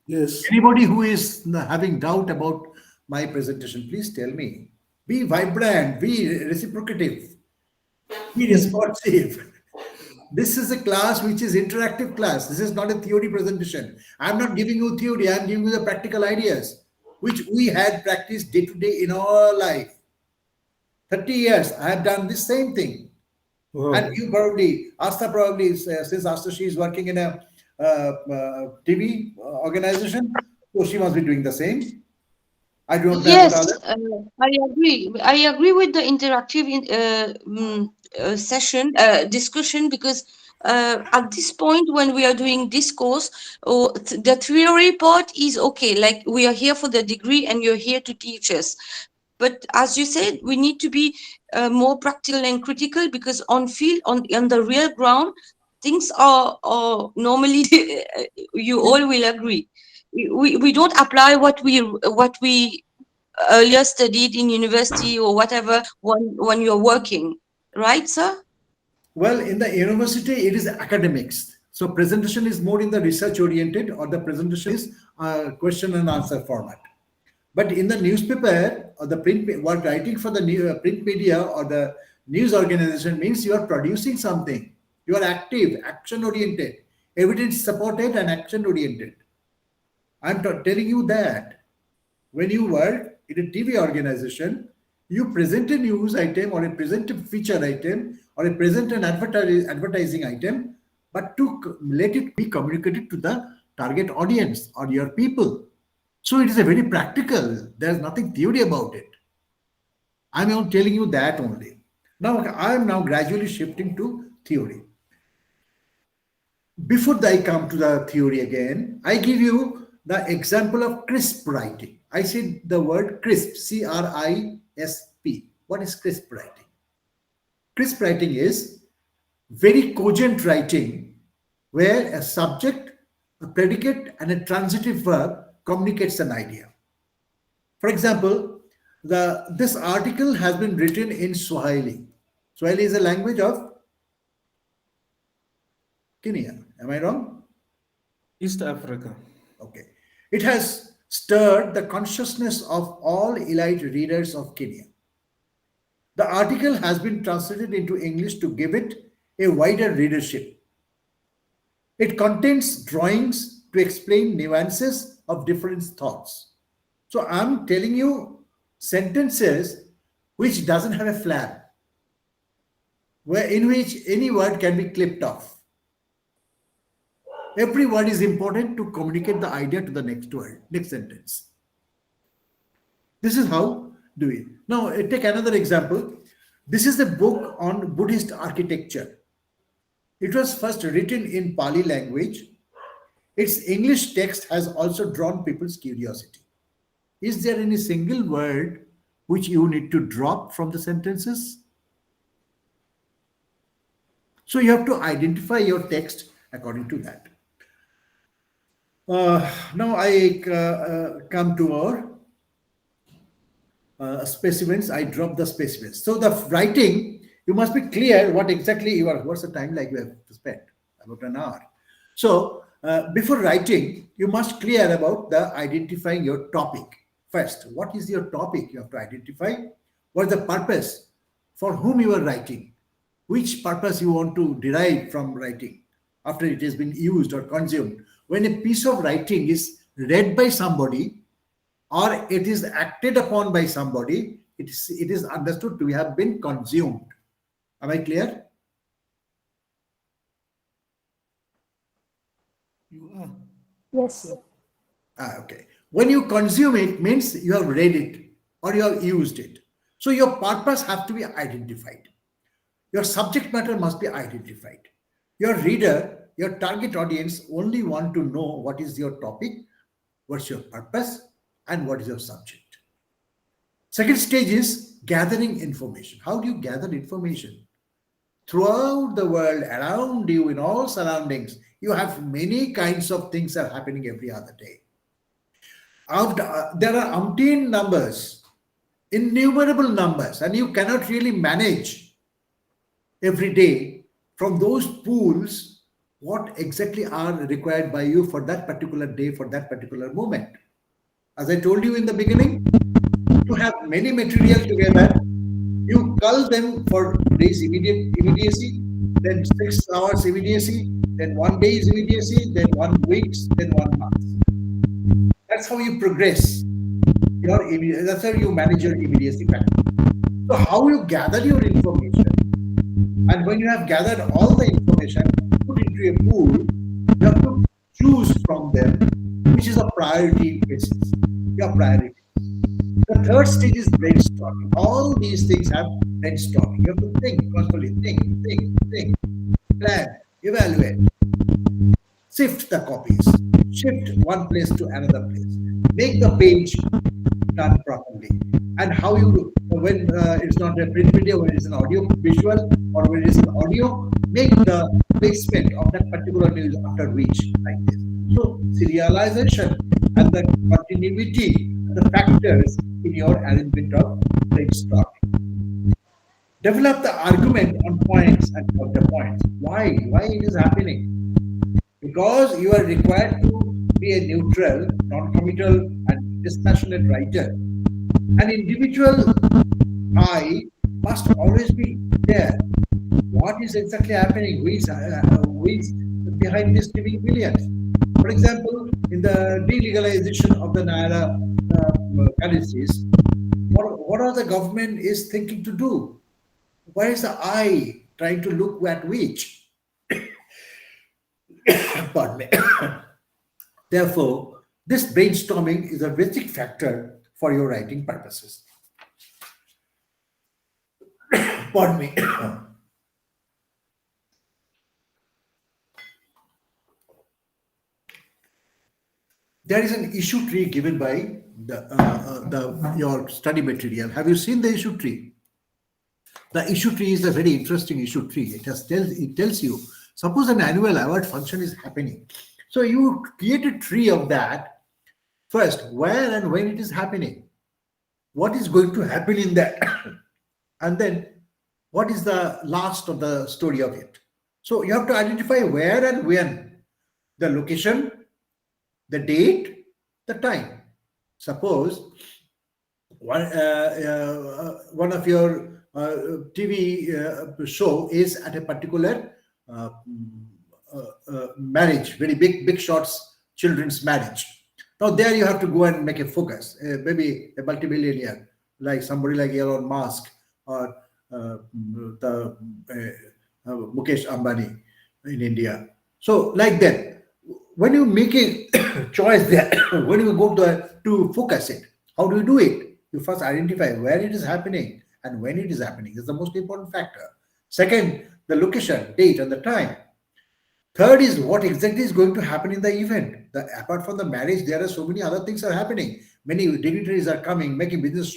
Yes. Anybody who is having doubt about my presentation, please tell me. Be vibrant, be reciprocative, be responsive. This is a class which is interactive class. This is not a theory presentation. I'm not giving you theory. I'm giving you the practical ideas, which we had practiced day to day in our life. 30 years, I have done the same thing. Wow. And you probably, Asta probably, since Asta, she is working in a TV organization, so she must be doing the same. I don't know about Yes, others. I agree. I agree with the interactive session discussion, because at this point when we are doing this course, the theory part is okay. Like, we are here for the degree and you're here to teach us. But as you said, we need to be more practical and critical, because on the real ground, things are normally you all will agree. We don't apply what we earlier studied in university or whatever when you're working, right, sir? Well, in the university, it is academics. So presentation is more in the research oriented, or the presentation is question and answer format. But in the newspaper or the print, what writing for the print media or the news organization means you are producing something. You are active, action oriented, evidence supported, and action oriented. I'm telling you that when you work in a TV organization, you present a news item or a present a feature item or a present an advertising item, but to let it be communicated to the target audience or your people. So it is a very practical. There's nothing theory about it. I'm now telling you that only. Now I am now gradually shifting to theory. Before I come to the theory again, I give you the example of crisp writing. I said the word crisp, C-R-I-S-P. What is crisp writing? Crisp writing is very cogent writing where a subject, a predicate, and a transitive verb communicates an idea. For example, this article has been written in Swahili. Swahili is a language of Kenya. Am I wrong? East Africa. Okay. It has stirred the consciousness of all elite readers of Kenya. The article has been translated into English to give it a wider readership. It contains drawings to explain nuances of different thoughts. So I'm telling you sentences which doesn't have a flap, in which any word can be clipped off. Every word is important to communicate the idea to the next word, next sentence. This is how do it. Now take another example. This is a book on Buddhist architecture. It was first written in Pali language. Its English text has also drawn people's curiosity. Is there any single word which you need to drop from the sentences? So you have to identify your text according to that. Now I come to our specimens. I drop the specimens. So the writing, you must be clear what exactly you are. What's the time like we have to spend? About an hour. So before writing, you must clear about the identifying your topic. First, what is your topic? You have to identify. What is the purpose? For whom you are writing? Which purpose you want to derive from writing after it has been used or consumed? When a piece of writing is read by somebody or it is acted upon by somebody, it is understood to have been consumed. Am I clear? You are. Yes. Okay. When you consume it, means you have read it or you have used it. So your purpose has to be identified. Your subject matter must be identified. Your reader, your target audience only want to know what is your topic, what's your purpose, and what is your subject. Second stage is gathering information. How do you gather information? Throughout the world, around you, in all surroundings, you have many kinds of things are happening every other day. There are umpteen numbers, innumerable numbers, and you cannot really manage every day from those pools what exactly are required by you for that particular day, for that particular moment. As I told you in the beginning, to have many material together, you cull them for today's immediacy, then 6 hours immediacy, then 1 day's immediacy, then 1 week's, then 1 month. That's how you progress. That's how you manage your immediacy factor. So how you gather your information, and when you have gathered all the information, put into a pool, you have to choose from them which is a priority basis, your priority. The third stage is brainstorming. All these things have brainstorming. You have to think, constantly think, plan, evaluate, sift the copies, shift one place to another place, make the page done properly. And how you, when it's not a print video, when it's an audio visual, or when it's an audio, make the placement of that particular news after which, like this. So serialization and the continuity, the factors in your arrangement of brainstorming. Develop the argument on points and counterpoints. Why it is happening? Because you are required to be a neutral, non-committal, and dispassionate writer. An individual eye must always be there. What is exactly happening? Who is behind this giving billions? For example, in the delegalization of the Naira currencies, what are the government is thinking to do? Where is the eye trying to look at which? Pardon me. Therefore, this brainstorming is a basic factor for your writing purposes. Pardon me. There is an issue tree given by your study material. Have you seen the issue tree? The issue tree is a very interesting issue tree. It tells you, suppose an annual award function is happening. So you create a tree of that. First, where and when it is happening, what is going to happen in that, and then what is the last of the story of it. So you have to identify where and when, the location, the date, the time. Suppose one of your TV show is at a particular marriage, very big shots, children's marriage. Now there you have to go and make a focus, maybe a multi-billionaire, like somebody like Elon Musk or the Mukesh Ambani in India. So like that, when you make a choice there, when you go to focus it, how do you do it? You first identify where it is happening and when it is happening. That's the most important factor. Second, the location, date, and the time. Third is what exactly is going to happen in the event. Apart from the marriage, there are so many other things are happening. Many dignitaries are coming, making business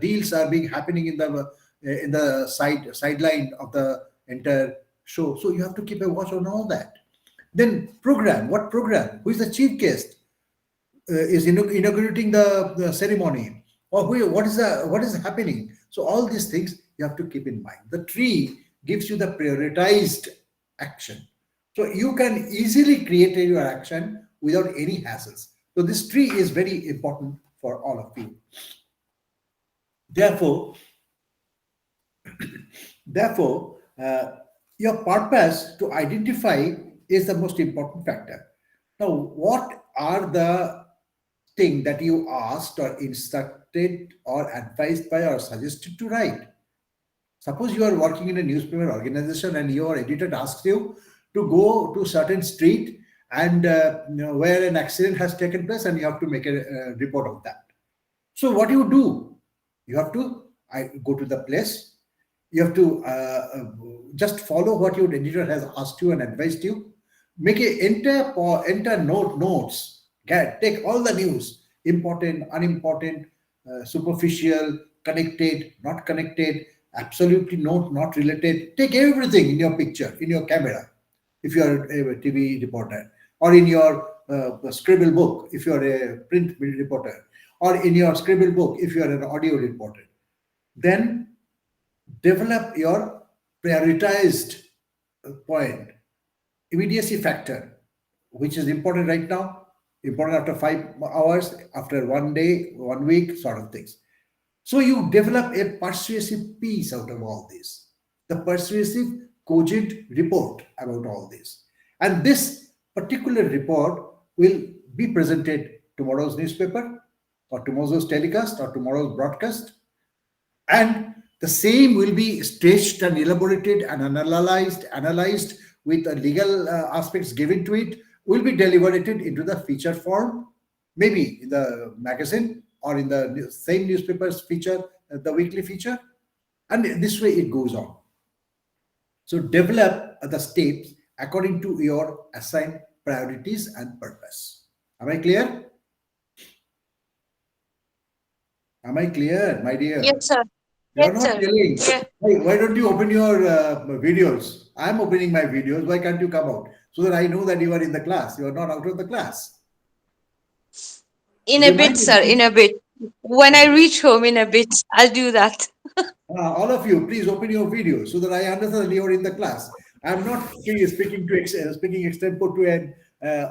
deals are being happening in the sideline of the entire show. So you have to keep a watch on all that. Then program. What program? Who is the chief guest? Is inaugurating the ceremony, or what is happening? So all these things you have to keep in mind. The tree gives you the prioritized action, so you can easily create your action without any hassles. So this tree is very important for all of you. Therefore, your purpose to identify is the most important factor. Now, what are the things that you asked or instructed or advised by or suggested to write? Suppose you are working in a newspaper organization and your editor asks you to go to certain street and where an accident has taken place, and you have to make a report of that. So what do? You have to go to the place. You have to just follow what your editor has asked you and advised you. Make enter notes. Take all the news, important, unimportant, superficial, connected, not connected, absolutely not related. Take everything in your picture, in your camera, if you are a TV reporter, or in your scribble book, if you are a print reporter, or in your scribble book, if you are an audio reporter. Then develop your prioritized point, immediacy factor, which is important right now, important after 5 hours, after 1 day, 1 week, sort of things. So you develop a persuasive piece out of all this, the persuasive, cogent report about all this. And this particular report will be presented tomorrow's newspaper or tomorrow's telecast or tomorrow's broadcast. And the same will be stretched and elaborated and analyzed with the legal aspects given to it, will be deliberated into the feature form, maybe in the magazine or in the same newspaper's feature, the weekly feature. And this way it goes on. So develop the steps according to your assigned priorities and purpose. Am I clear? Am I clear, my dear? Yes, sir. You're Yes, not sir. telling. Yeah. Hey, why don't you open your videos? I'm opening my videos. Why can't you come out? So that I know that you are in the class. You are not out of the class. In Do a you bit, mind? sir, in a bit. When I reach home in a bit, I'll do that. All of you, please open your videos so that I understand that you are in the class. I'm not speaking extempore to an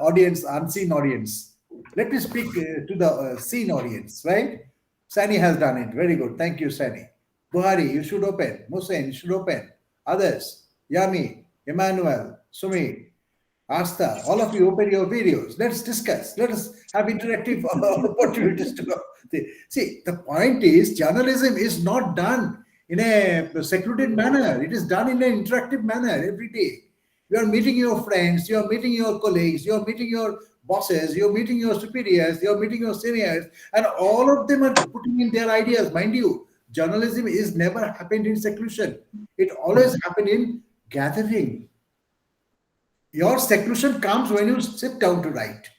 audience, unseen audience. Let me speak to the seen audience, right? Sani has done it. Very good. Thank you, Sani. Buhari, you should open. Musain, you should open. Others, Yami, Emmanuel, Sumi, Asta, all of you open your videos. Let's discuss. Let us have interactive opportunities to go. See, the point is journalism is not done in a secluded manner. It is done in an interactive manner every day. You are meeting your friends, you are meeting your colleagues, you are meeting your bosses, you are meeting your superiors, you are meeting your seniors, and all of them are putting in their ideas. Mind you, journalism is never happened in seclusion. It always happened in gathering. Your seclusion comes when you sit down to write.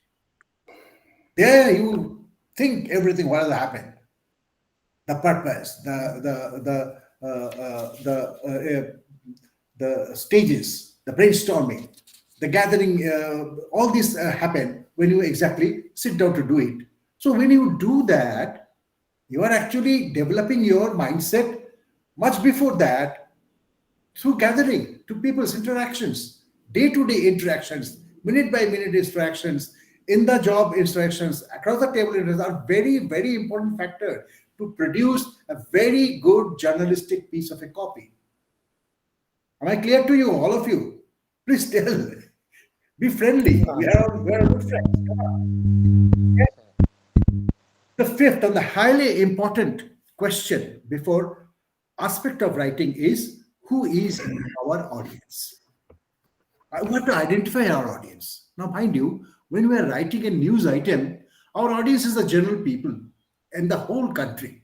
There you think everything what has happened, the purpose, the stages, the brainstorming, the gathering. All this happen when you exactly sit down to do it. So when you do that, you are actually developing your mindset much before that through gathering, to people's interactions, day-to-day interactions, minute-by-minute interactions, in the job interactions, across the table interactions are very, very important factor to produce a very good journalistic piece of a copy. Am I clear to you, all of you? Please tell. Be friendly. We are good friends. Come on. Okay. The fifth and the highly important question before aspect of writing is, who is our audience? We have to identify our audience. Now, mind you, when we are writing a news item, our audience is the general people in the whole country.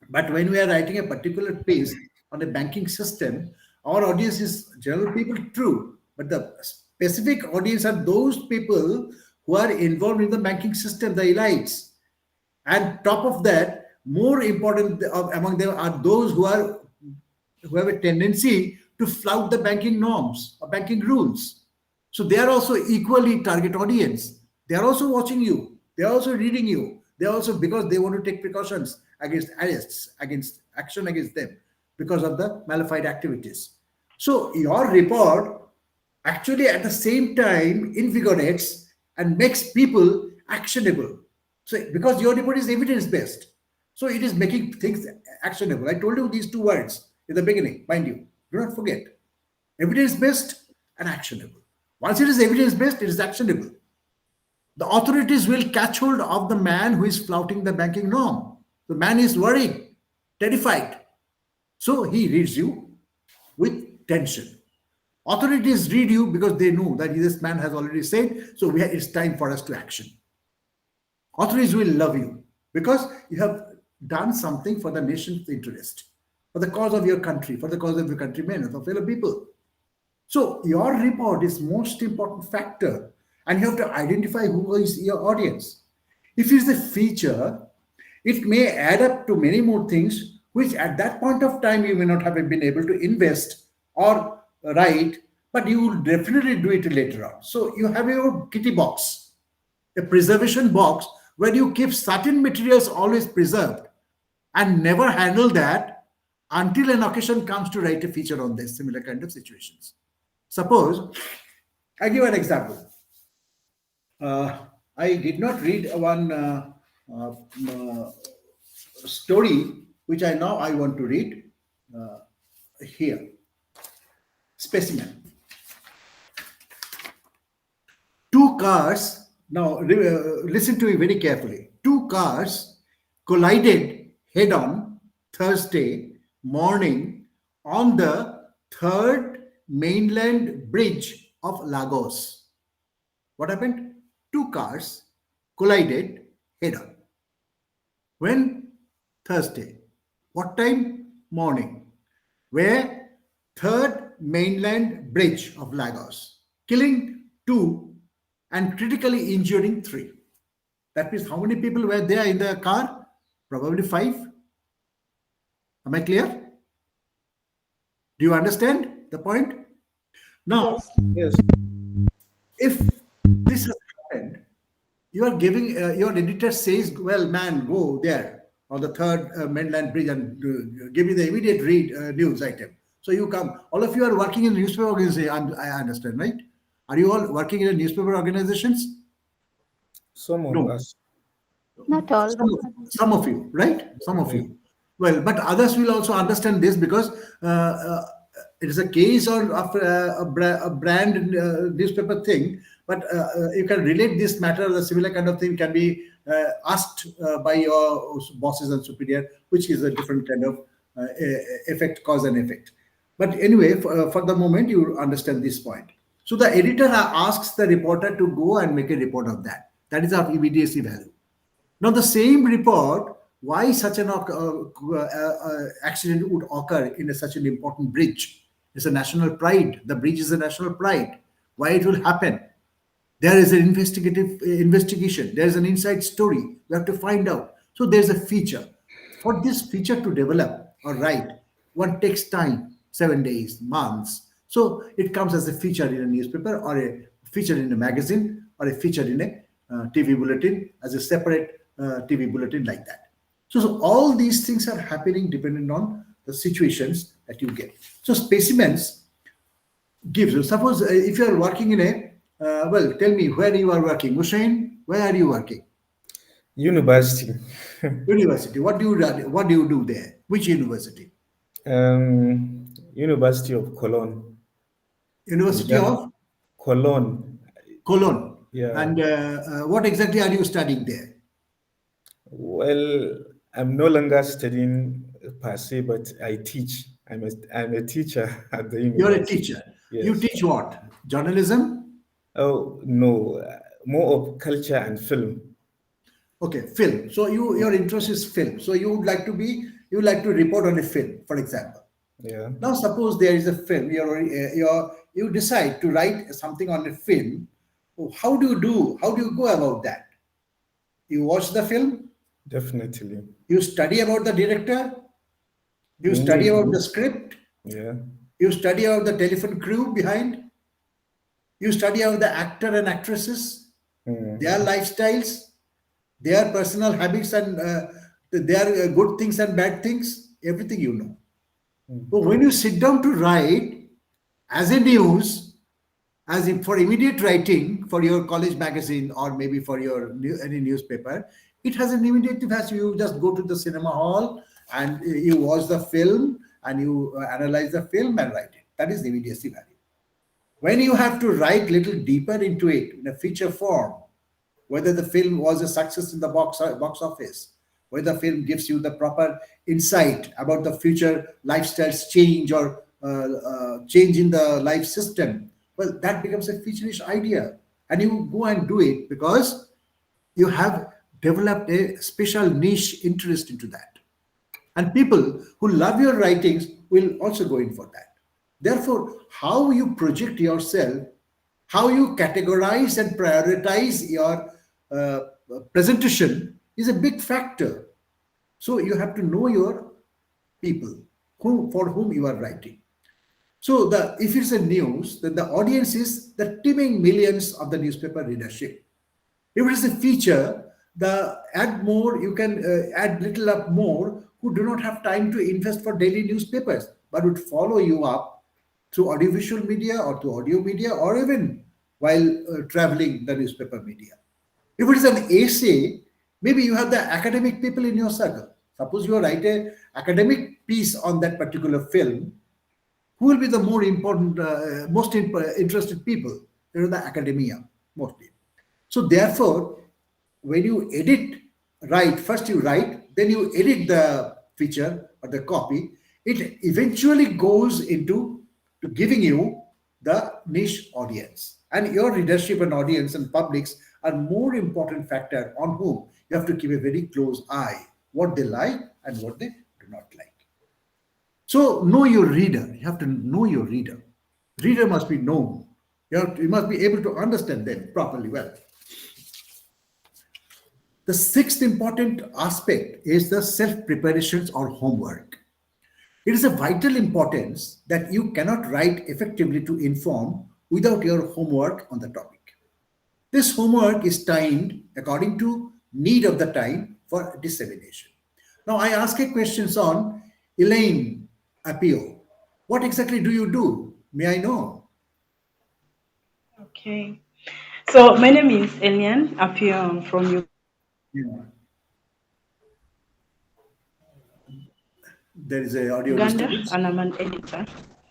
But when we are writing a particular piece on a banking system, our audience is general people, true. But the specific audience are those people who are involved in the banking system, the elites. And top of that, more important among them are those who have a tendency to flout the banking norms or banking rules. So they are also equally target audience. They are also watching you. They are also reading you. They are also, because they want to take precautions against arrests, against action against them because of the malified activities. So your report actually at the same time invigorates and makes people actionable. So because your report is evidence-based, so it is making things actionable. I told you these two words in the beginning, mind you. Do not forget. Evidence-based and actionable. Once it is evidence-based, it is actionable. The authorities will catch hold of the man who is flouting the banking norm. The man is worried, terrified. So he reads you with tension. Authorities read you because they know that this man has already said, so it's time for us to action. Authorities will love you because you have done something for the nation's interest, for the cause of your country, for the cause of your countrymen, of fellow people. So your report is most important factor, and you have to identify who is your audience. If it's a feature, it may add up to many more things, which at that point of time you may not have been able to invest or write, but you will definitely do it later on. So you have your kitty box, a preservation box, where you keep certain materials always preserved and never handle that until an occasion comes to write a feature on this similar kind of situations. Suppose I give an example. I did not read one story which I want to read here. Specimen. Two cars, now listen to me very carefully. Two cars collided head on Thursday morning on the third mainland bridge of Lagos. What happened? Two cars collided head on. When? Thursday. What time? Morning. Where? Third mainland bridge of Lagos, killing 2 and critically injuring 3. That means how many people were there in the car? Probably 5. Am I clear? Do you understand the point? Now, Yes. if this has happened, you are giving, your editor says, well, man, go there on the third mainland bridge and give me the immediate news item. So you come, all of you are working in a newspaper organization, I understand, right? Are you all working in a newspaper organizations? Some of No. us. Not all. Some of you, right? Some of you. Well, but others will also understand this because it is a case of a brand newspaper thing, but you can relate this matter, the similar kind of thing can be asked by your bosses and superior, which is a different kind of effect, cause and effect. But anyway, for the moment, you understand this point. So the editor asks the reporter to go and make a report of that. That is our immediacy value. Now, the same report, why such an accident would occur in such an important bridge? It's a national pride. The bridge is a national pride. Why it will happen? There is an investigation. There is an inside story. We have to find out. So there's a feature. For this feature to develop or write, one takes time, 7 days, months. So it comes as a feature in a newspaper or a feature in a magazine or a feature in a TV bulletin as a separate TV bulletin like that. So all these things are happening depending on the situations that you get. So specimens gives you, suppose if you are working in a, well, tell me where you are working. Hussein, where are you working? University. University. What do you do there? Which university? University of Cologne. University of Cologne. Cologne. Yeah. And what exactly are you studying there? Well, I'm no longer studying per se, but I teach. I'm a teacher at the university. You're a teacher. Yes. You teach what? Journalism? Oh no, more of culture and film. Okay, film. So your interest is film. So you would like to report on a film, for example. Yeah. Now suppose there is a film. You decide to write something on a film. How do you go about that? You watch the film. Definitely. You study about the director. You study about the script. Yeah. You study about the telephone crew behind. You study about the actor and actresses, their lifestyles, their personal habits, and their good things and bad things. Everything you know. But when you sit down to write as a news, as in for immediate writing for your college magazine or maybe for your any newspaper, it has an immediate value. You just go to the cinema hall and you watch the film and you analyze the film and write it. That is the immediacy value. When you have to write little deeper into it in a feature form, whether the film was a success in the box office, whether the film gives you the proper insight about the future lifestyles change or change in the life system, well, that becomes a feature-ish idea. And you go and do it because you have developed a special niche interest into that. And people who love your writings will also go in for that. Therefore, how you project yourself, how you categorize and prioritize your presentation is a big factor. So you have to know your people for whom you are writing. So if it's a news, then the audience is the teeming millions of the newspaper readership. If it is a feature, The add more, you can add little up more who do not have time to invest for daily newspapers, but would follow you up through audiovisual media or through audio media or even while traveling the newspaper media. If it is an essay, maybe you have the academic people in your circle. Suppose you write a academic piece on that particular film, who will be the more important, interested people? The academia mostly. So therefore, when you write, first you write, then you edit the feature or the copy, it eventually goes into to giving you the niche audience. And your readership and audience and publics are more important factor on whom you have to keep a very close eye, what they like and what they do not like. So know your reader. You have to know your reader. Reader must be known. You must be able to understand them properly well. The sixth important aspect is the self-preparations or homework. It is a vital importance that you cannot write effectively to inform without your homework on the topic. This homework is timed according to need of the time for dissemination. Now I ask a questions on Elaine Apio. What exactly do you do? May I know? Okay. So my name is Elian Apio. I'm from Yeah. There is a audio Uganda, disturbance. and I'm an editor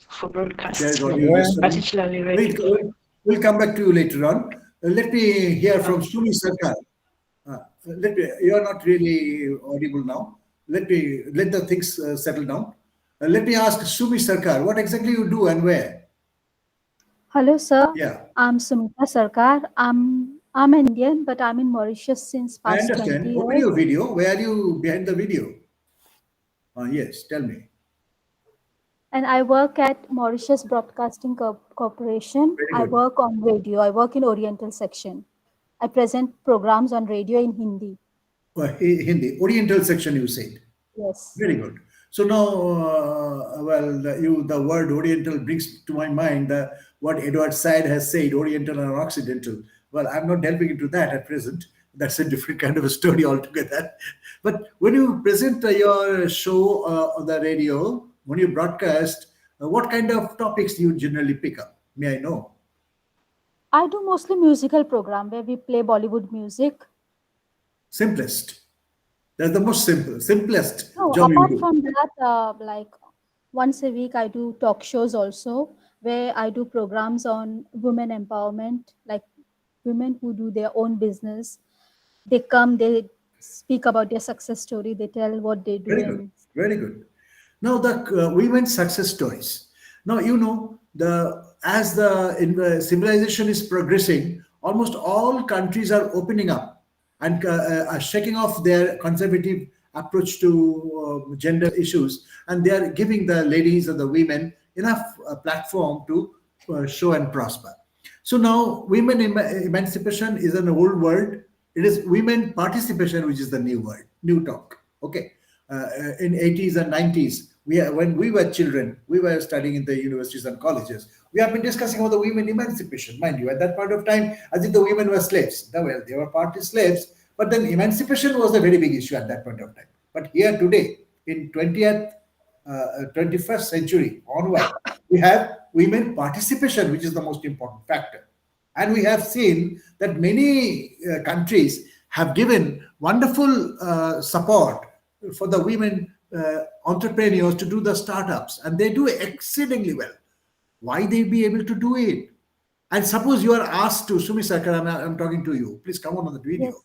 for There is broadcast, audio disturbance. particularly radio. We'll come back to you later on. Let me hear from Sumi Sarkar. You are not really audible now. Let the things settle down. Let me ask Sumi Sarkar, what exactly you do and where? Hello, sir. Yeah, I'm Sumita Sarkar. I'm an Indian, but I'm in Mauritius since I past 20 understand. Open years. your video. Where are you behind the video? Yes, tell me. And I work at Mauritius Broadcasting Corporation. Very I good. work on radio. I work in Oriental section. I present programs on radio in Hindi. Hindi, Oriental section you said. Yes. Very good. So now, the word Oriental brings to my mind what Edward Said has said, Oriental and Occidental. Well, I'm not delving into that at present. That's a different kind of a story altogether. But when you present your show on the radio, when you broadcast, what kind of topics do you generally pick up? May I know? I do mostly musical program where we play Bollywood music. Simplest. That's the most simplest No, job you apart do. from that, like once a week, I do talk shows also where I do programs on women empowerment, like women who do their own business. They come, they speak about their success story, they tell what they do. Very good. Very good. Now the women's success stories. Now as the civilization is progressing, almost all countries are opening up and are shaking off their conservative approach to gender issues, and they are giving the ladies and the women enough platform to show and prosper. So now women emancipation is an old word. It is women participation, which is the new word, new talk. Okay. In 80s and 90s, when we were children, we were studying in the universities and colleges. We have been discussing about the women emancipation, mind you. At that point of time, as if the women were slaves. Well, they were partly slaves, but then emancipation was a very big issue at that point of time. But here today, in 21st century onward, we have women participation, which is the most important factor. And we have seen that many countries have given wonderful support for the women entrepreneurs to do the startups, and they do exceedingly well. Why they be able to do it? And suppose you are asked to, Sumi Sarkar, I'm talking to you, please come on the video. Yes.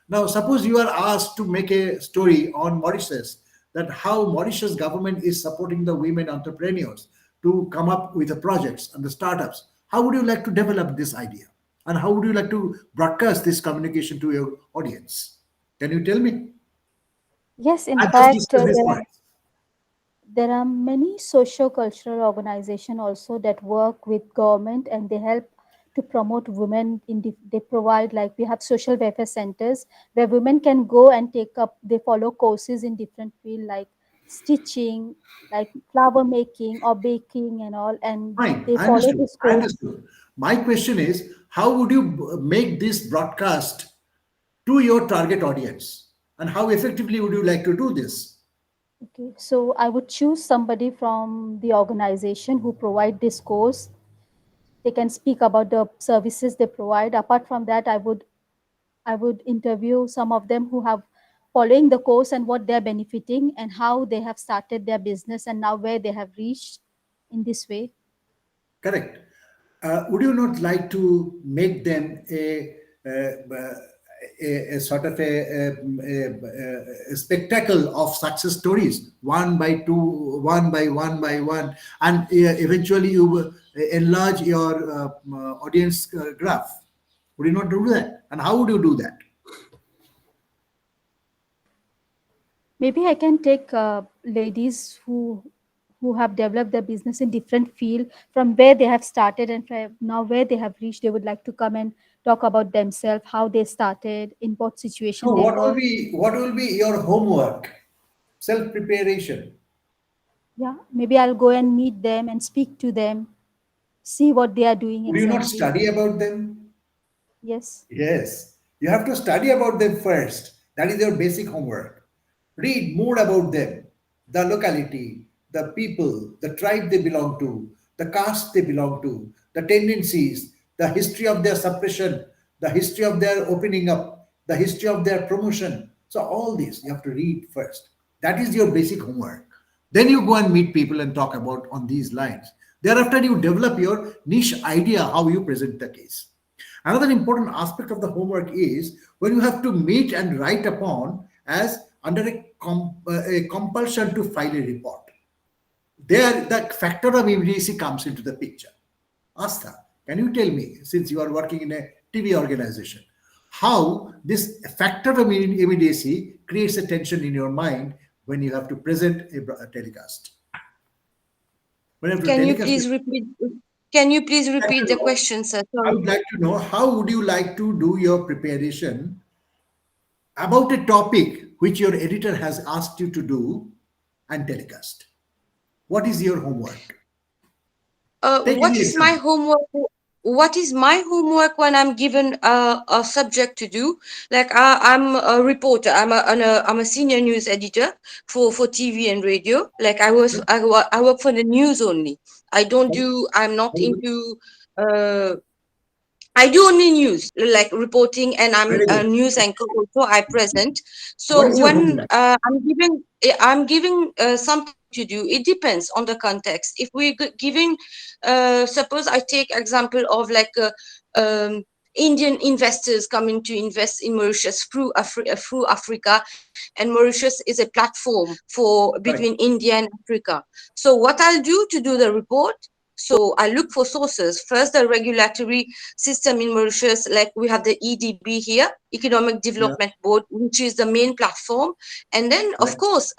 Now, suppose you are asked to make a story on Mauritius, that how Mauritius government is supporting the women entrepreneurs to come up with the projects and the startups. How would you like to develop this idea? And how would you like to broadcast this communication to your audience? Can you tell me? Yes, in I've just fact, discussed this point. there are many socio-cultural organizations also that work with government, and they help to promote women. They provide, like we have social welfare centers where women can go and they follow courses in different fields like stitching, like flower making or baking and all, and Fine, they I follow understood. this I course. understood. My question is, how would you make this broadcast to your target audience? And how effectively would you like to do this? Okay, so I would choose somebody from the organization who provide this course. They can speak about the services they provide. Apart from that, I would interview some of them who have following the course and what they're benefiting and how they have started their business and now where they have reached in this way. Correct. Would you not like to make them a sort of a spectacle of success stories, one by two, one by one by one, and eventually you will enlarge your audience graph? Would you not do that? And how would you do that? Maybe I can take ladies who have developed their business in different field from where they have started and from now where they have reached. They would like to come and talk about themselves, how they started, in what situation So they what will be your homework? Self preparation. Yeah, maybe I'll go and meet them and speak to them, see what they are doing Would you not exactly. study about them? Yes. Yes, you have to study about them first. That is your basic homework. Read more about them, the locality, the people, the tribe they belong to, the caste they belong to, the tendencies, the history of their suppression, the history of their opening up, the history of their promotion. So, all this you have to read first. That is your basic homework. Then you go and meet people and talk about on these lines. Thereafter, you develop your niche idea how you present the case. Another important aspect of the homework is when you have to meet and write upon as under a compulsion to file a report. There, the factor of immediacy comes into the picture. Astha, can you tell me, since you are working in a TV organization, how this factor of immediacy creates a tension in your mind when you have to present a telecast? When you have to Can you telecast please repeat? Can you please repeat the question, sir? I Sorry. would like to know how would you like to do your preparation about a topic which your editor has asked you to do and telecast? What is your homework? Take What any is my example. homework? What is my homework when I'm given a subject to do? Like I'm a reporter. I'm a senior news editor for TV and radio. Like I work for the news only. I don't do. I'm not into. I do only news, like reporting, and I'm Very a good. news anchor also. I present. What So is your when homework? I'm giving something to do, it depends on the context. If we're giving, suppose I take example of like Indian investors coming to invest in Mauritius through through Africa, and Mauritius is a platform for Correct. between India and Africa. So what I'll do to do the report. So I look for sources. First, the regulatory system in Mauritius, like we have the EDB here, Economic Yeah. Development Board, which is the main platform. And then, of Correct. course,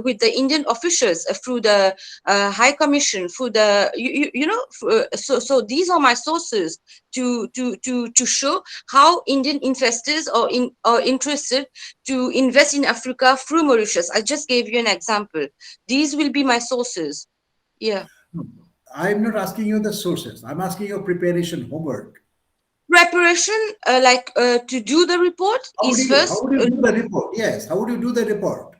with the Indian officials through the High Commission, through the, so these are my sources to show how Indian investors are interested to invest in Africa through Mauritius. I just gave you an example. These will be my sources. Yeah. I'm not asking you the sources. I'm asking your preparation homework. Preparation, to do the report is How first would you do the report? Yes. How would you do the report?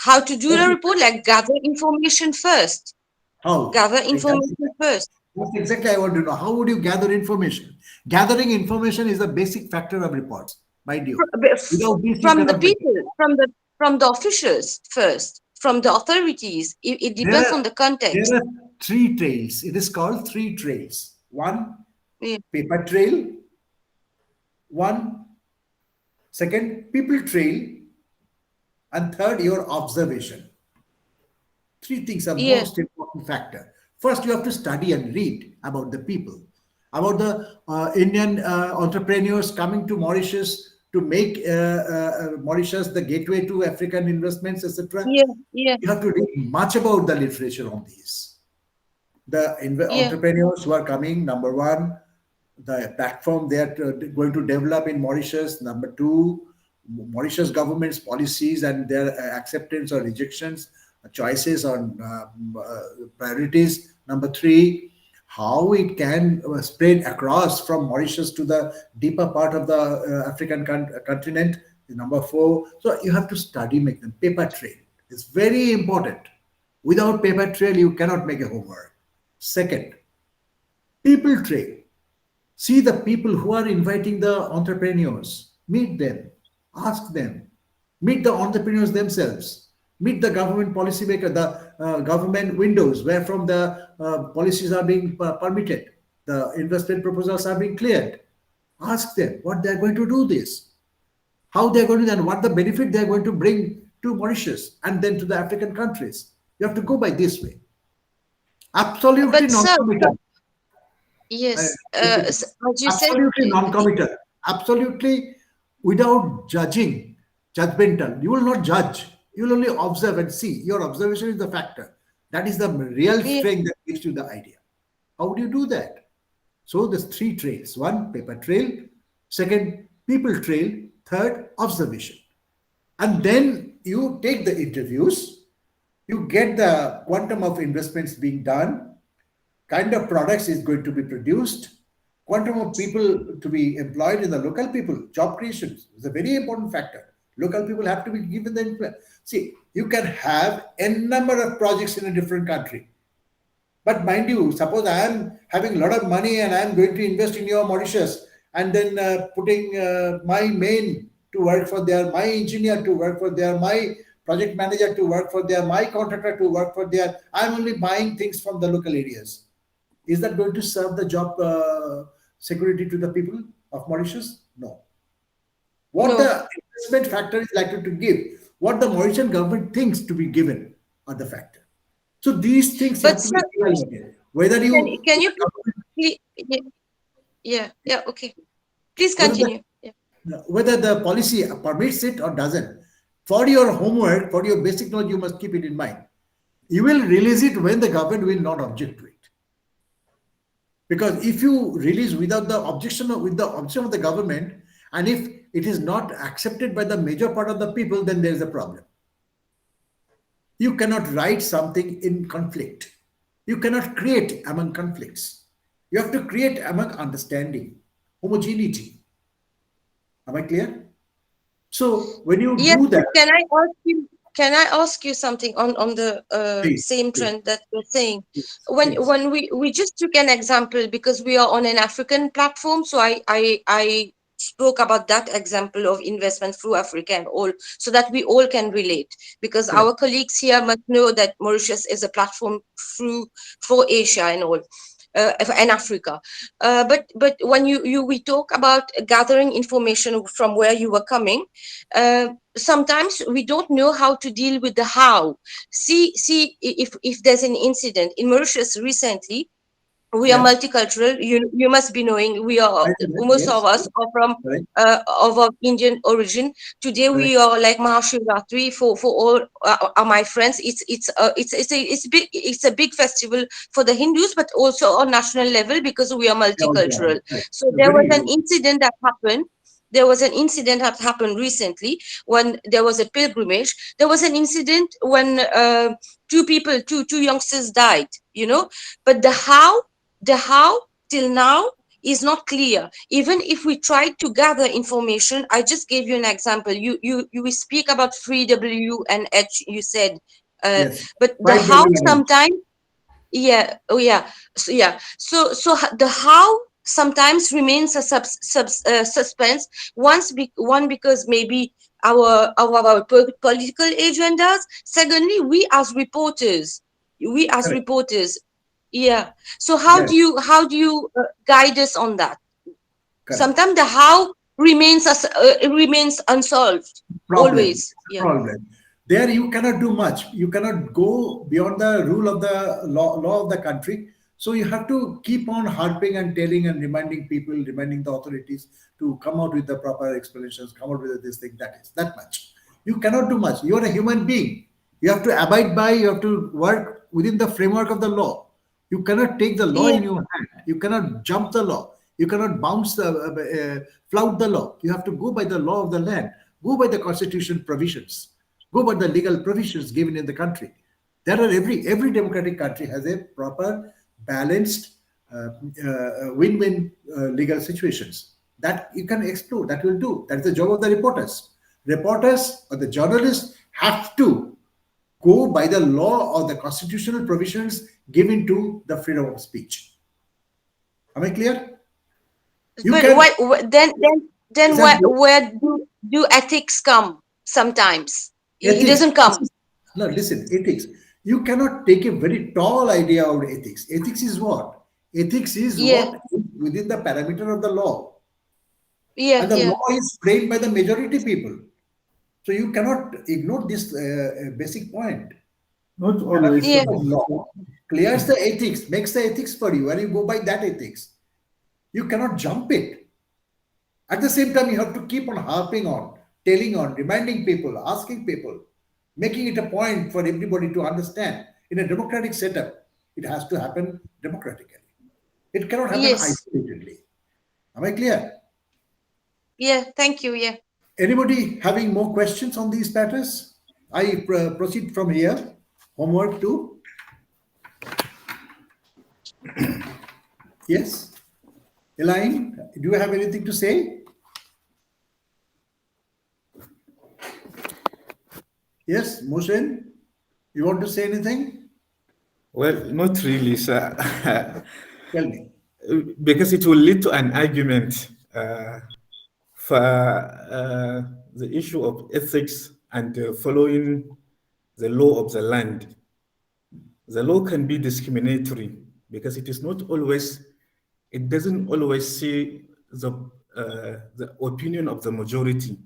how to do What the is report, like gather information first. how? Gather Exactly. information first. That's exactly I want to know. How would you gather information? Gathering information is a basic factor of reports, mind you. Without this, you From the cannot make it. people, from the officials first, from the authorities. It There depends are on the context. there are three trails. It is called three trails. One, Yeah. paper trail. One, second, people trail. And third, your observation. Three things are Yeah. most important factor. First, you have to study and read about the people, about the Indian entrepreneurs coming to Mauritius to make Mauritius the gateway to African investments, etc. Yeah. Yeah. You have to read much about the literature on these. The Yeah. entrepreneurs who are coming, number one, the platform they are going to develop in Mauritius, number two, Mauritius government's policies and their acceptance or rejections, choices on priorities, number three, how it can spread across from Mauritius to the deeper part of the African continent is number 4. So you have to study, make them paper trail. It's very important. Without paper trail, you cannot make a homework. Second, people trail. See the people who are inviting the entrepreneurs, meet them, ask them, meet the entrepreneurs themselves, meet the government policymaker, the government windows where from the policies are being permitted, the investment proposals are being cleared. Ask them what they're going to do this, how they're going to, and what the benefit they're going to bring to Mauritius and then to the African countries. You have to go by this way. Absolutely But sir, non-committal. yes, as you said, Absolutely non-committal, absolutely without judging, judgmental. You will not judge, you will only observe and see. Your observation is the factor. That is the real strength that gives you the idea. How do you do that? So there's 3 trails. 1, paper trail. 2nd, people trail. 3rd, observation. And then you take the interviews, you get the quantum of investments being done, kind of products is going to be produced, quantum of people to be employed in the local people, job creation is a very important factor. Local people have to be given the employment. See, you can have n number of projects in a different country. But mind you, suppose I am having a lot of money and I am going to invest in your Mauritius and then putting my main to work for there, my engineer to work for there, my project manager to work for there, my contractor to work for there. I'm only buying things from the local areas. Is that going to serve the job security to the people of Mauritius? No. What the investment factor is likely to give, what the Mauritian government thinks to be given are the factor. So these things have to be evaluated. Whether you can you okay. Please continue. Whether the policy permits it or doesn't. For your homework, for your basic knowledge, you must keep it in mind. You will release it when the government will not object to it. Because if you release without the objection of the government, and if it is not accepted by the major part of the people, then there is a problem. You cannot write something in conflict. You cannot create among conflicts. You have to create among understanding, homogeneity. Am I clear? So when you do that, can I ask you something on the same trend that you're saying? When we just took an example because we are on an African platform, so I spoke about that example of investment through Africa and all, so that we all can relate, because our colleagues here must know that Mauritius is a platform for Asia and all. And Africa, but when we talk about gathering information from where you were coming, sometimes we don't know how to deal with the how. See if there's an incident in Mauritius recently. We are multicultural. You must be knowing we are most of us are from of Indian origin. Today we are like Mahashivratri for all my friends. It's a big festival for the Hindus, but also on national level because we are multicultural. So there was an incident that happened. There was an incident that happened recently when there was a pilgrimage. There was an incident when two youngsters died. But the how till now is not clear. Even if we try to gather information, I just gave you an example. You speak about 3W and H, you said, but the how sometimes, so the how sometimes remains a suspense. Because maybe our political agendas. Secondly, we as reporters. So how do you guide us on that? Sometimes the how remains unsolved. Always. Problem. There you cannot do much. You cannot go beyond the rule of the law of the country. So you have to keep on harping and telling and reminding people, reminding the authorities to come out with the proper explanations, come out with this thing, that much. You cannot do much. You are a human being. You have to abide by, you have to work within the framework of the law. You cannot take the law in your hand. You cannot jump the law. You cannot flout the law. You have to go by the law of the land. Go by the constitution provisions. Go by the legal provisions given in the country. There are every democratic country has a proper, balanced win-win legal situations. That you can explore, that will do. That's the job of the reporters. Reporters or the journalists have to go by the law or the constitutional provisions given to the freedom of speech. Am I clear? You But can then exactly. where do ethics come sometimes? It Ethics. doesn't come. No, listen, ethics. You cannot take a very tall idea of ethics. Ethics is what? Ethics is Yeah, what is within the parameter of the law. yeah, And the yeah. law is framed by the majority people. So you cannot ignore this basic point. Not Parameter always. Yeah. of law clears the ethics, makes the ethics for you, and you go by that ethics. You cannot jump it. At the same time, you have to keep on harping on, telling on, reminding people, asking people, making it a point for everybody to understand. In a democratic setup, it has to happen democratically. It cannot happen Yes. isolatedly. Am I clear? Yeah. Thank you. Yeah. Anybody having more questions on these matters? I proceed from here. Homework to yes. Elaine, do you have anything to say? Yes, Mohsen, you want to say anything? Well, not really, sir. Tell me. Because it will lead to an argument for the issue of ethics and following the law of the land. The law can be discriminatory because it is not always, it doesn't always see the opinion of the majority.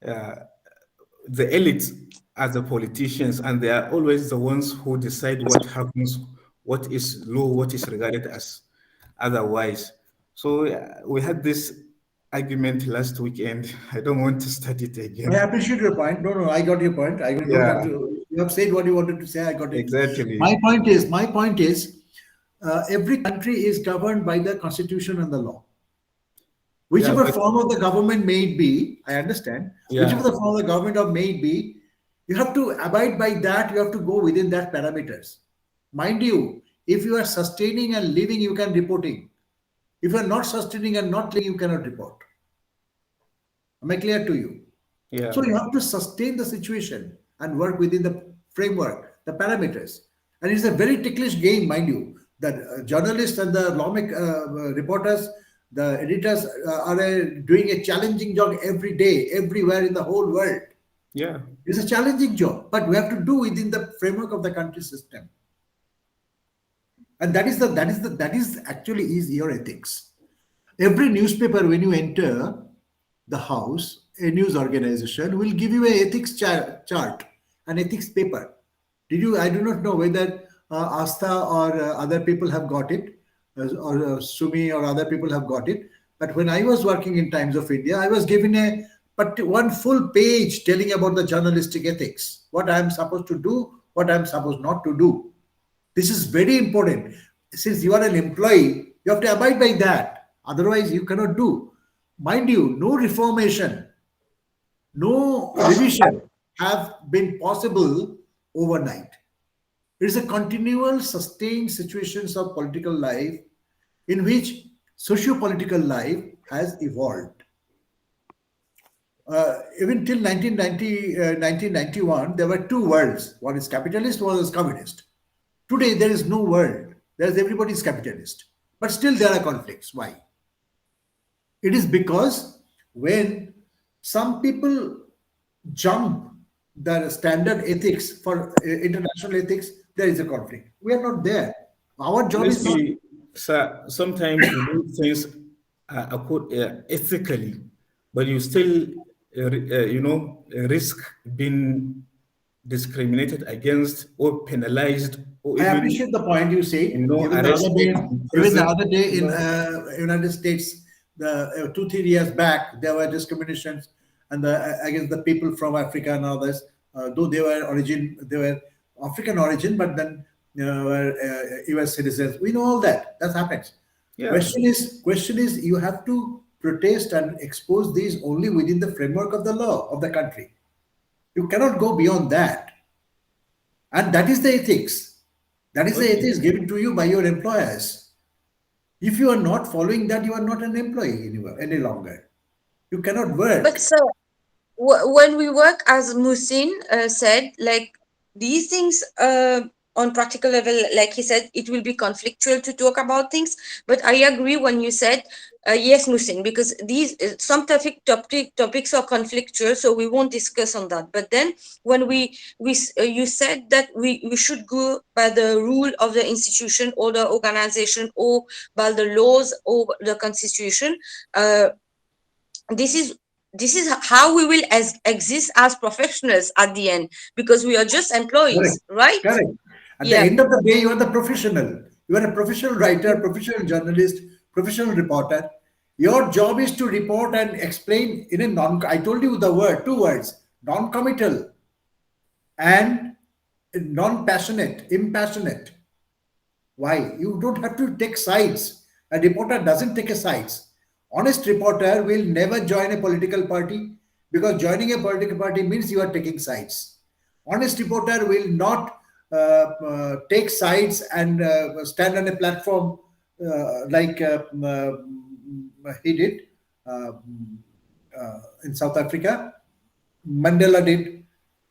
The elites are the politicians, and they are always the ones who decide what happens, what is law, what is regarded as otherwise. So we had this argument last weekend. I don't want to start it again. I appreciate your point. No, I got your point. I don't have to. You have said what you wanted to say. I got it. Exactly. My point is, every country is governed by the constitution and the law. Whichever form of the government may be, I understand. Yeah. Whichever the form of the government may be, you have to abide by that. You have to go within that parameters. Mind you, if you are sustaining and living, you can reporting. If you are not sustaining and not living, you cannot report. Am I clear to you? Yeah. So you have to sustain the situation and work within the framework, the parameters. And it's a very ticklish game, mind you. The journalists and the reporters, the editors are doing a challenging job every day, everywhere in the whole world. Yeah. It's a challenging job, but we have to do within the framework of the country system. And that is actually your ethics. Every newspaper, when you enter the house, a news organization will give you an ethics chart, an ethics paper. I do not know whether Astha or other people have got it, or Sumi or other people have got it. But when I was working in Times of India, I was given one full page telling about the journalistic ethics, what I am supposed to do, what I am supposed not to do. This is very important. Since you are an employee, you have to abide by that. Otherwise, you cannot do. Mind you, no reformation, no revision have been possible overnight. It is a continual, sustained situations of political life in which socio-political life has evolved. Even till 1991, there were two worlds. One is capitalist, one is communist. Today, there is no world. Everybody is capitalist. But still there are conflicts. Why? It is because when some people jump the standard ethics for international ethics, there is a conflict. We are not there. Our job is not. Sir, sometimes you do things ethically, but you still, risk being discriminated against or penalized. Or I appreciate the point you say. Even the other day in United States, 2-3 years back, there were discriminations and against the people from Africa and others, though they were African origin, but then were US citizens. We know all that. That happens. Yeah. Question is you have to protest and expose these only within the framework of the law of the country. You cannot go beyond that. And that is the ethics. That is the ethics given to you by your employers. If you are not following that, you are not an employee any longer. You cannot work. But sir, when we work, as Musin said, like these things on practical level, like he said, it will be conflictual to talk about things. But I agree when you said yes, Musin, because these some topics are conflictual, so we won't discuss on that. But then when you said that we should go by the rule of the institution or the organization or by the laws or the constitution. This is how we will exist as professionals at the end, because we are just employees, Correct. right? Correct. At the Yeah. end of the day, you are the professional. You are a professional writer, professional journalist, professional reporter. Your job is to report and explain in a I told you the word, two words, non-committal and non-passionate, impassionate. Why? You don't have to take sides. A reporter doesn't take a sides. Honest reporter will never join a political party, because joining a political party means you are taking sides. Honest reporter will not take sides and stand on a platform like he did in South Africa. Mandela did,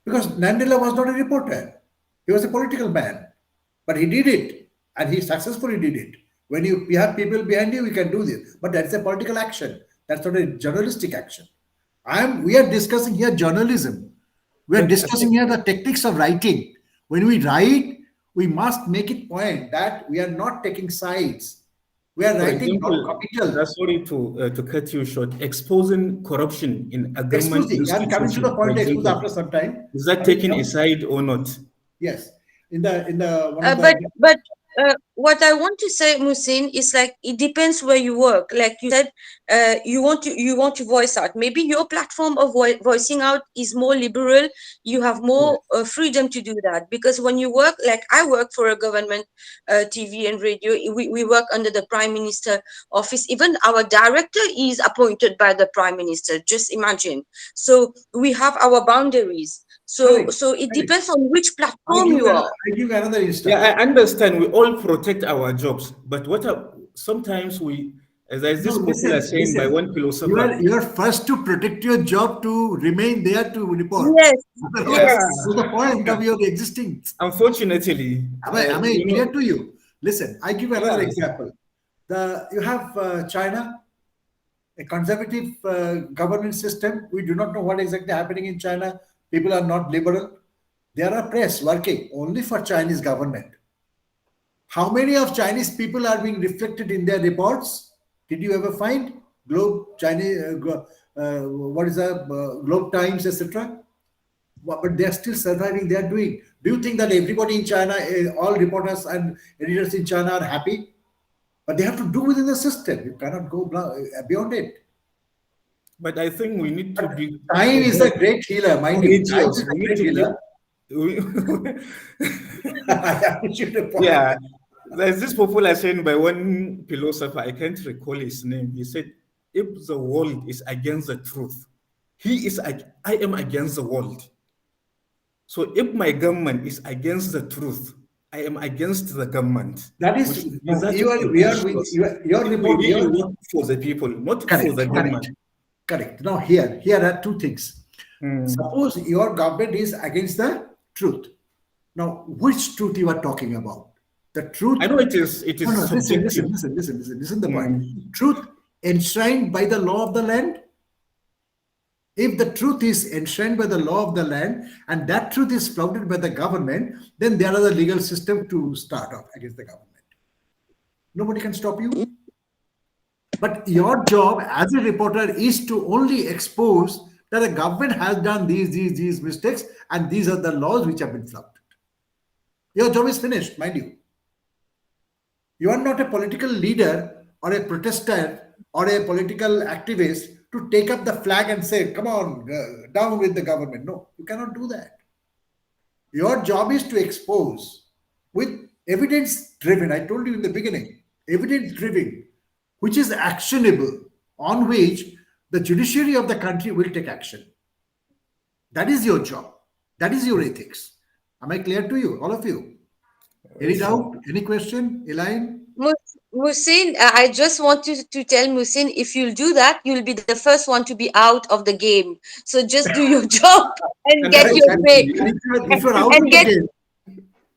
because Mandela was not a reporter. He was a political man, but he did it, and he successfully did it. When you have people behind you, you can do this, but that's a political action. That's not a journalistic action. We are discussing here journalism. We are But discussing here the techniques of writing. When we write, we must make it point that we are not taking sides. We are for writing example, non-committal. sorry to cut you short, exposing corruption in a government Exclusing. I'm coming to the institution, for point. Exclusive example, after some time. is that taking a side or not? Yes. In the one of the But what I want to say, Musin, is like it depends where you work. Like you said, you want to voice out. Maybe your platform of voicing out is more liberal. You have more freedom to do that, because when you work, like I work for a government TV and radio, we work under the Prime Minister office. Even our director is appointed by the Prime Minister. Just imagine. So we have our boundaries. So Correct. it depends on which I platform you are. give another instance. Yeah, I understand. We all protect our jobs, but sometimes we, as there's this popular saying by one philosopher. You are first to protect your job, to remain there to report. Yes, Otherwise, yes. what's the point of your existing? Unfortunately, Am I clear to you? Listen, I give another Yeah. example. You have China, a conservative governance system. We do not know what exactly happening in China. People are not liberal. There are press working only for Chinese government. How many of Chinese people are being reflected in their reports? Did you ever find Globe, Chinese, what is that, Globe Times, etc.? But they are still surviving. They are doing. Do you think that everybody in China, all reporters and editors in China are happy? But they have to do within the system. You cannot go beyond it. But I think we need to be. Time is a great healer, mind you. Time is a We need great to healer. I appreciate the point. Yeah, there's this popular saying by one philosopher, I can't recall his name. He said, if the world is against the truth, I am against the world. So if my government is against the truth, I am against the government. That is, your report. We really work for the people, not for the government. Correct. Now here are two things. Suppose your government is against the truth. Now, which truth you are talking about? The truth. I know it is subjective. Listen the point. Truth enshrined by the law of the land. If the truth is enshrined by the law of the land, and that truth is flouted by the government, then there are the legal system to start off against the government. Nobody can stop you. But your job as a reporter is to only expose that the government has done these mistakes, and these are the laws which have been flouted. Your job is finished, mind you. You are not a political leader or a protester or a political activist to take up the flag and say, come on, down with the government. No, you cannot do that. Your job is to expose with evidence driven. I told you in the beginning, evidence driven, which is actionable, on which the judiciary of the country will take action. That is your job. That is your ethics. Am I clear to you, all of you? Any doubt? Any question, Elaine? Musin, I just want to tell Musin, if you'll do that, you'll be the first one to be out of the game. So just do your job and And get that's your And pay, if you're out and of the get game,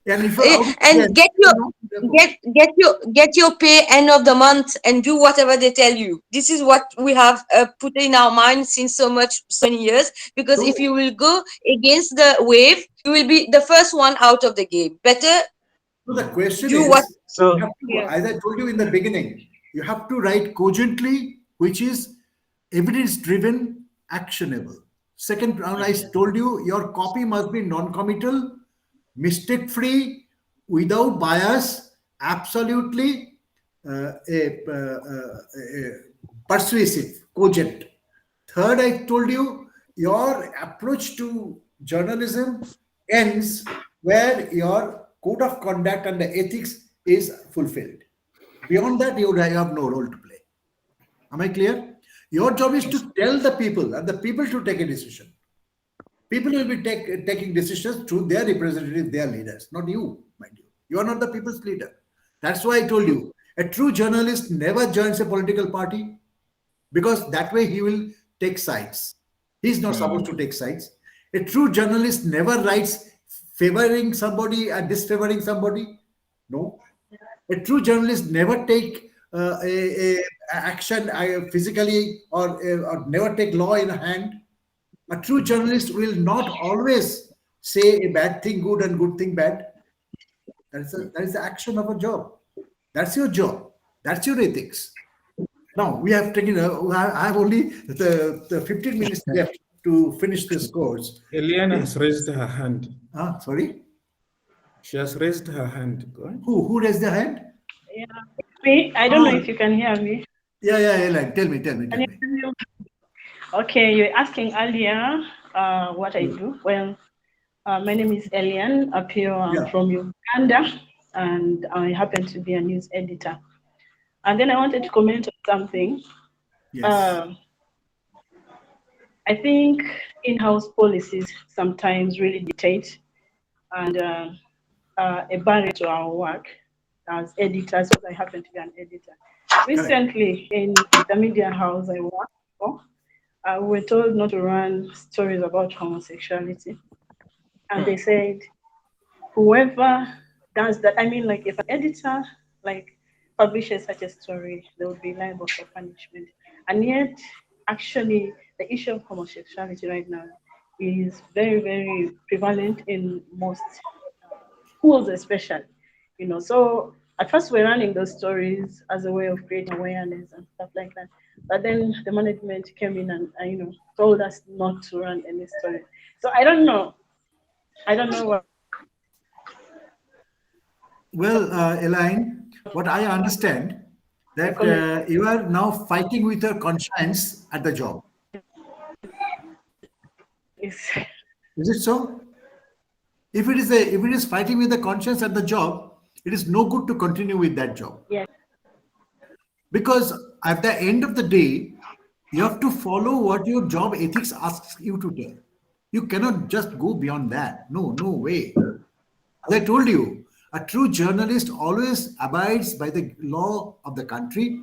and if you're out of the and game, get you're your not therefore. get your pay end of the month and do whatever they tell you. This is what we have put in our mind since so many years. Because if So, you will go against the wave, you will be the first one out of the game. Better so the question do what. is, So, you have to, Yeah. as I told you in the beginning, you have to write cogently, which is evidence-driven, actionable. Second round, I told you, your copy must be non-committal, mistake-free, without bias, absolutely persuasive, cogent. Third, I told you, your approach to journalism ends where your code of conduct and the ethics is fulfilled. Beyond that, you have no role to play. Am I clear? Your job is to tell the people and the people to take a decision. People will be taking decisions through their representatives, their leaders, not you, mind you. You are not the people's leader. That's why I told you a true journalist never joins a political party because that way he will take sides. He's not supposed to take sides. A true journalist never writes favoring somebody and disfavoring somebody. No. A true journalist never take a action physically or never take law in a hand. A true journalist will not always say a bad thing good and good thing bad. That is the action of a job. That's your job. That's your ethics. Now we have taken. I have only the 15 minutes left to finish this course. Eliana has raised her hand. Sorry. She has raised her hand. Go ahead. Who raised their hand? Yeah. Me, I don't know if you can hear me. Yeah, Ellen. Tell me. Okay, you're asking earlier what I do. Well, my name is Elian Apio. I'm Yeah. from Uganda, and I happen to be a news editor. And then I wanted to comment on something. Yes. I think in-house policies sometimes really dictate and a barrier to our work as editors, because I happen to be an editor. Recently, in the media house I work for, we were told not to run stories about homosexuality. And they said, whoever does that, I mean, like if an editor publishes such a story, they would be liable for punishment. And yet, actually, the issue of homosexuality right now is very, very prevalent in most schools, especially. So at first we're running those stories as a way of creating awareness and stuff like that. But then the management came in and told us not to run any story. So I don't know what. Well, Elaine, what I understand that you are now fighting with your conscience at the job. Is it so? If it is fighting with the conscience at the job, it is no good to continue with that job. Yes. Because at the end of the day, you have to follow what your job ethics asks you to do. You cannot just go beyond that. No way. As I told you, a true journalist always abides by the law of the country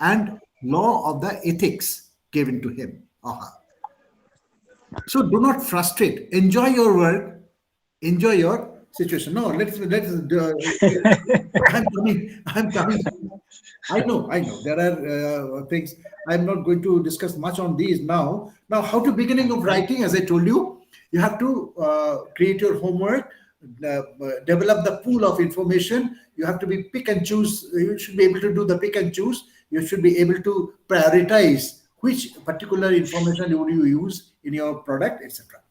and law of the ethics given to him or her. So do not frustrate. Enjoy your work. Enjoy your situation. No, let's. I'm coming. I know. There are things. I'm not going to discuss much on these now. Now, how to beginning of writing? As I told you, you have to create your homework, develop the pool of information. You have to be pick and choose. You should be able to do the pick and choose. You should be able to prioritize which particular information would you use in your product, etc.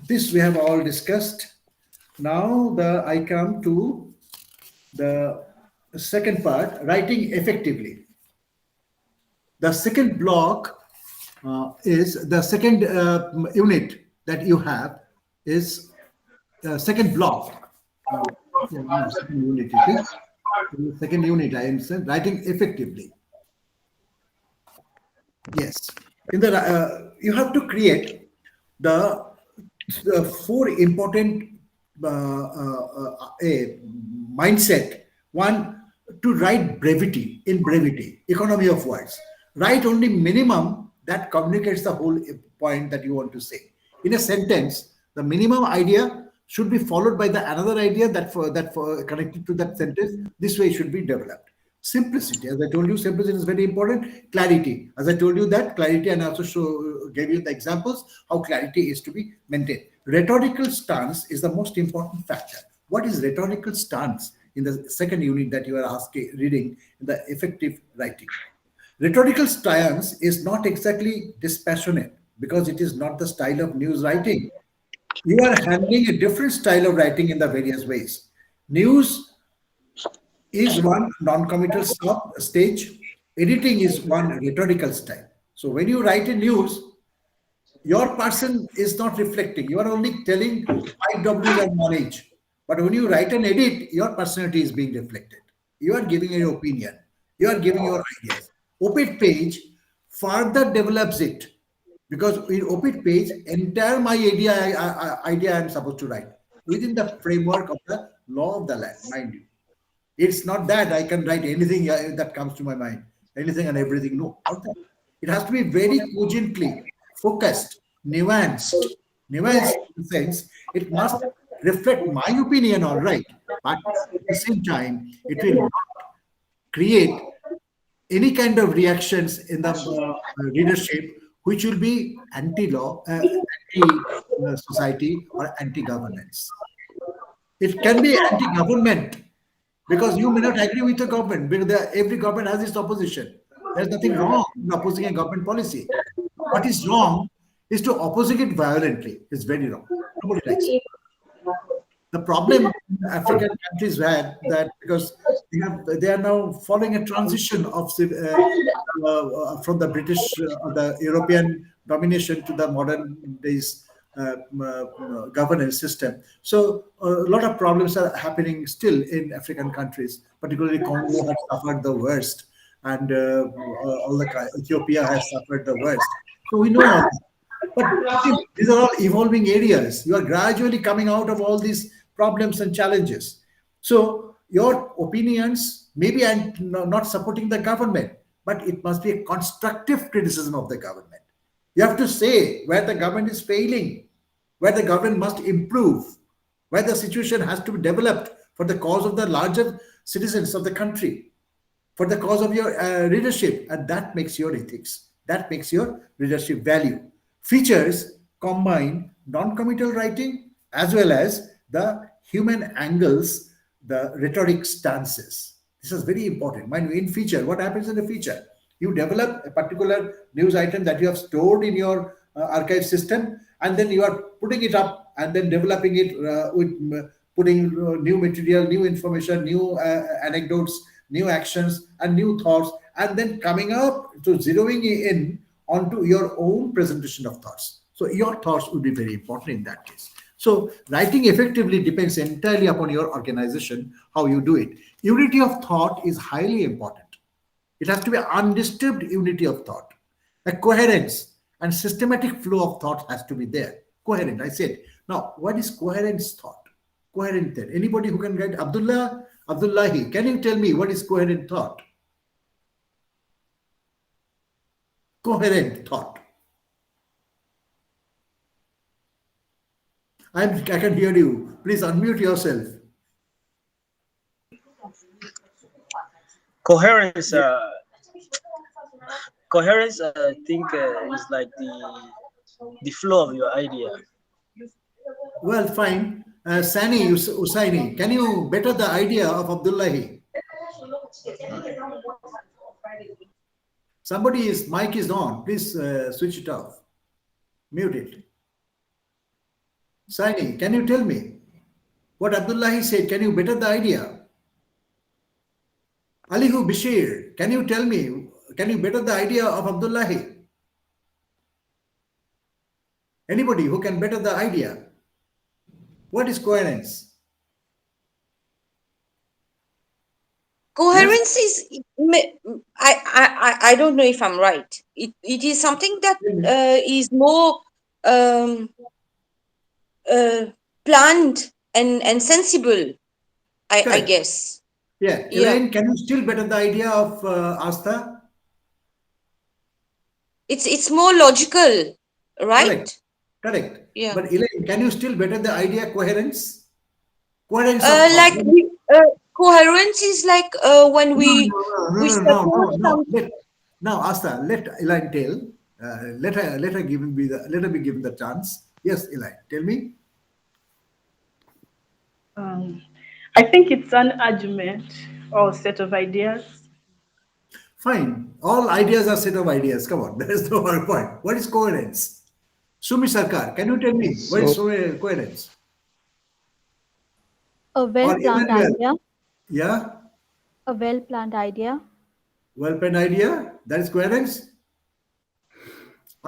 This we have all discussed. Now I come to the second part, writing effectively. The second block is the second unit that you have is the second block. Second unit it is. The second unit, I understand, writing effectively. Yes. In the you have to create the four important mindset. One, to write brevity, in brevity, economy of words. Write only minimum that communicates the whole point that you want to say. In a sentence, the minimum idea should be followed by the another idea that for connected to that sentence. This way it should be developed. Simplicity, as I told you, simplicity is very important. Clarity, as I told you that clarity, and I also gave you the examples how clarity is to be maintained. Rhetorical stance is the most important factor. What is rhetorical stance in the second unit that you are reading in the effective writing? Rhetorical stance is not exactly dispassionate because it is not the style of news writing. You are handling a different style of writing in the various ways. News is one non-committal stage. Editing is one rhetorical style. So when you write a news, your person is not reflecting. You are only telling 5 Ws and 1 H. But when you write an edit, your personality is being reflected. You are giving your opinion. You are giving your ideas. Op-ed page further develops it. Because in op-ed page, entire my idea I am supposed to write within the framework of the law of the land, mind you. It's not that I can write anything that comes to my mind, anything and everything. No, not that. It has to be very cogently focused, nuanced. Nuanced in the sense it must reflect my opinion, all right, but at the same time, it will not create any kind of reactions in the readership which will be anti-law, anti-society, or anti-governance. It can be anti-government because you may not agree with the government because every government has its opposition. There's nothing wrong in opposing a government policy. What is wrong is to oppose it violently. It's very wrong. Nobody likes it. The problem African countries had that because they are now following a transition of from the British or the European domination to the modern days governance system. So a lot of problems are happening still in African countries, particularly Congo has suffered the worst, and all the Ethiopia has suffered the worst. So we know all that. But these are all evolving areas. You are gradually coming out of all these problems and challenges. So your opinions maybe I'm not supporting the government, but it must be a constructive criticism of the government. You have to say where the government is failing, where the government must improve, where the situation has to be developed for the cause of the larger citizens of the country, for the cause of your readership, and that makes your ethics. That makes your readership value. Features combine non-committal writing as well as the human angles, the rhetoric stances. This is very important. Mind you, in feature, what happens in a feature? You develop a particular news item that you have stored in your archive system, and then you are putting it up and then developing it with putting new material, new information, new anecdotes, new actions, and new thoughts, and then coming up to zeroing in onto your own presentation of thoughts. So your thoughts would be very important in that case. So writing effectively depends entirely upon your organization, how you do it. Unity of thought is highly important. It has to be undisturbed unity of thought. A coherence and systematic flow of thought has to be there. Coherent, I said. Now, what is coherent thought? Coherent then. Anybody who can write? Abdullahi, can you tell me what is coherent thought? Coherent thought. I can hear you. Please unmute yourself. Coherence. Coherence, I think, is like the flow of your idea. Well, fine. Sani Usaini, can you better the idea of Abdullahi? Somebody's mic is on. Please switch it off. Mute it. Sani, can you tell me what Abdullahi said? Can you better the idea? Alihu Bashir, can you tell me, can you better the idea of Abdullahi? Anybody who can better the idea? What is coherence? Coherence is, I don't know if I'm right. It is something that is more planned and sensible I Correct. guess. Yeah. Yeah. Elaine, can you still better the idea of Asta? It's more logical, right? Correct. Correct. Yeah. But Elaine, can you still better the idea coherence? Coherence of thought. Like coherence is like when we support No. some. Now, Asta, let Elaine tell. Let her be given the chance. Yes, Elaine, tell me. I think it's an argument or set of ideas. Fine. All ideas are set of ideas. Come on, there is no other point. What is coherence? Sumi Sarkar, can you tell me what is coherence? A well-planned Emmanuel? idea. Yeah, A well-planned idea. well-planned idea. That is coherence.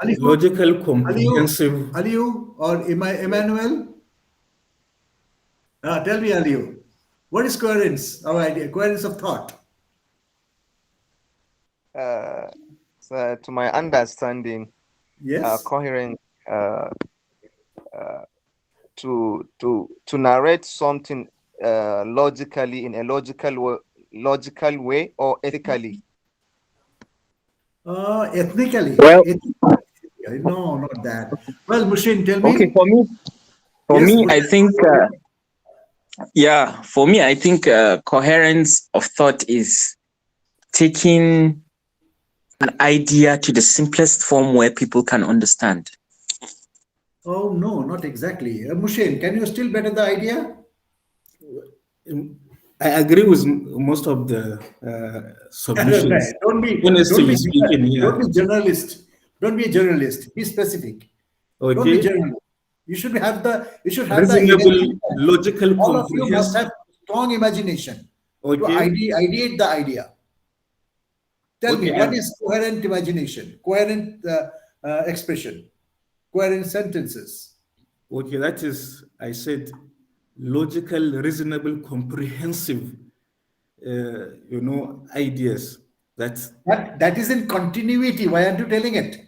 Aliyu? Logical, comprehensive. Aliyu or Emmanuel? Tell me, Aliyu. What is coherence? Our idea, coherence of thought. So to my understanding, Yes. coherent to narrate something logically in a logical way or ethically. Ethnically. Well, No, not that. Well, Mushin, tell me. okay, for Yes, me, I Mushin. think, I think coherence of thought is taking an idea to the simplest form where people can understand. Oh, no, not exactly. Mushin, can you still better the idea? I agree with most of the submissions. Don't be Honestly speaking, yeah. Don't be journalist. Don't be a journalist. Be specific. Don't be Okay. journalist. You should have the Reasonable, logical, all of you must comprehensive. have strong imagination to Okay. ideate the idea. Tell me, Okay. what is coherent imagination, coherent expression, coherent sentences? Okay, that is, I said, logical, reasonable, comprehensive, ideas. That is in continuity. Why aren't you telling it?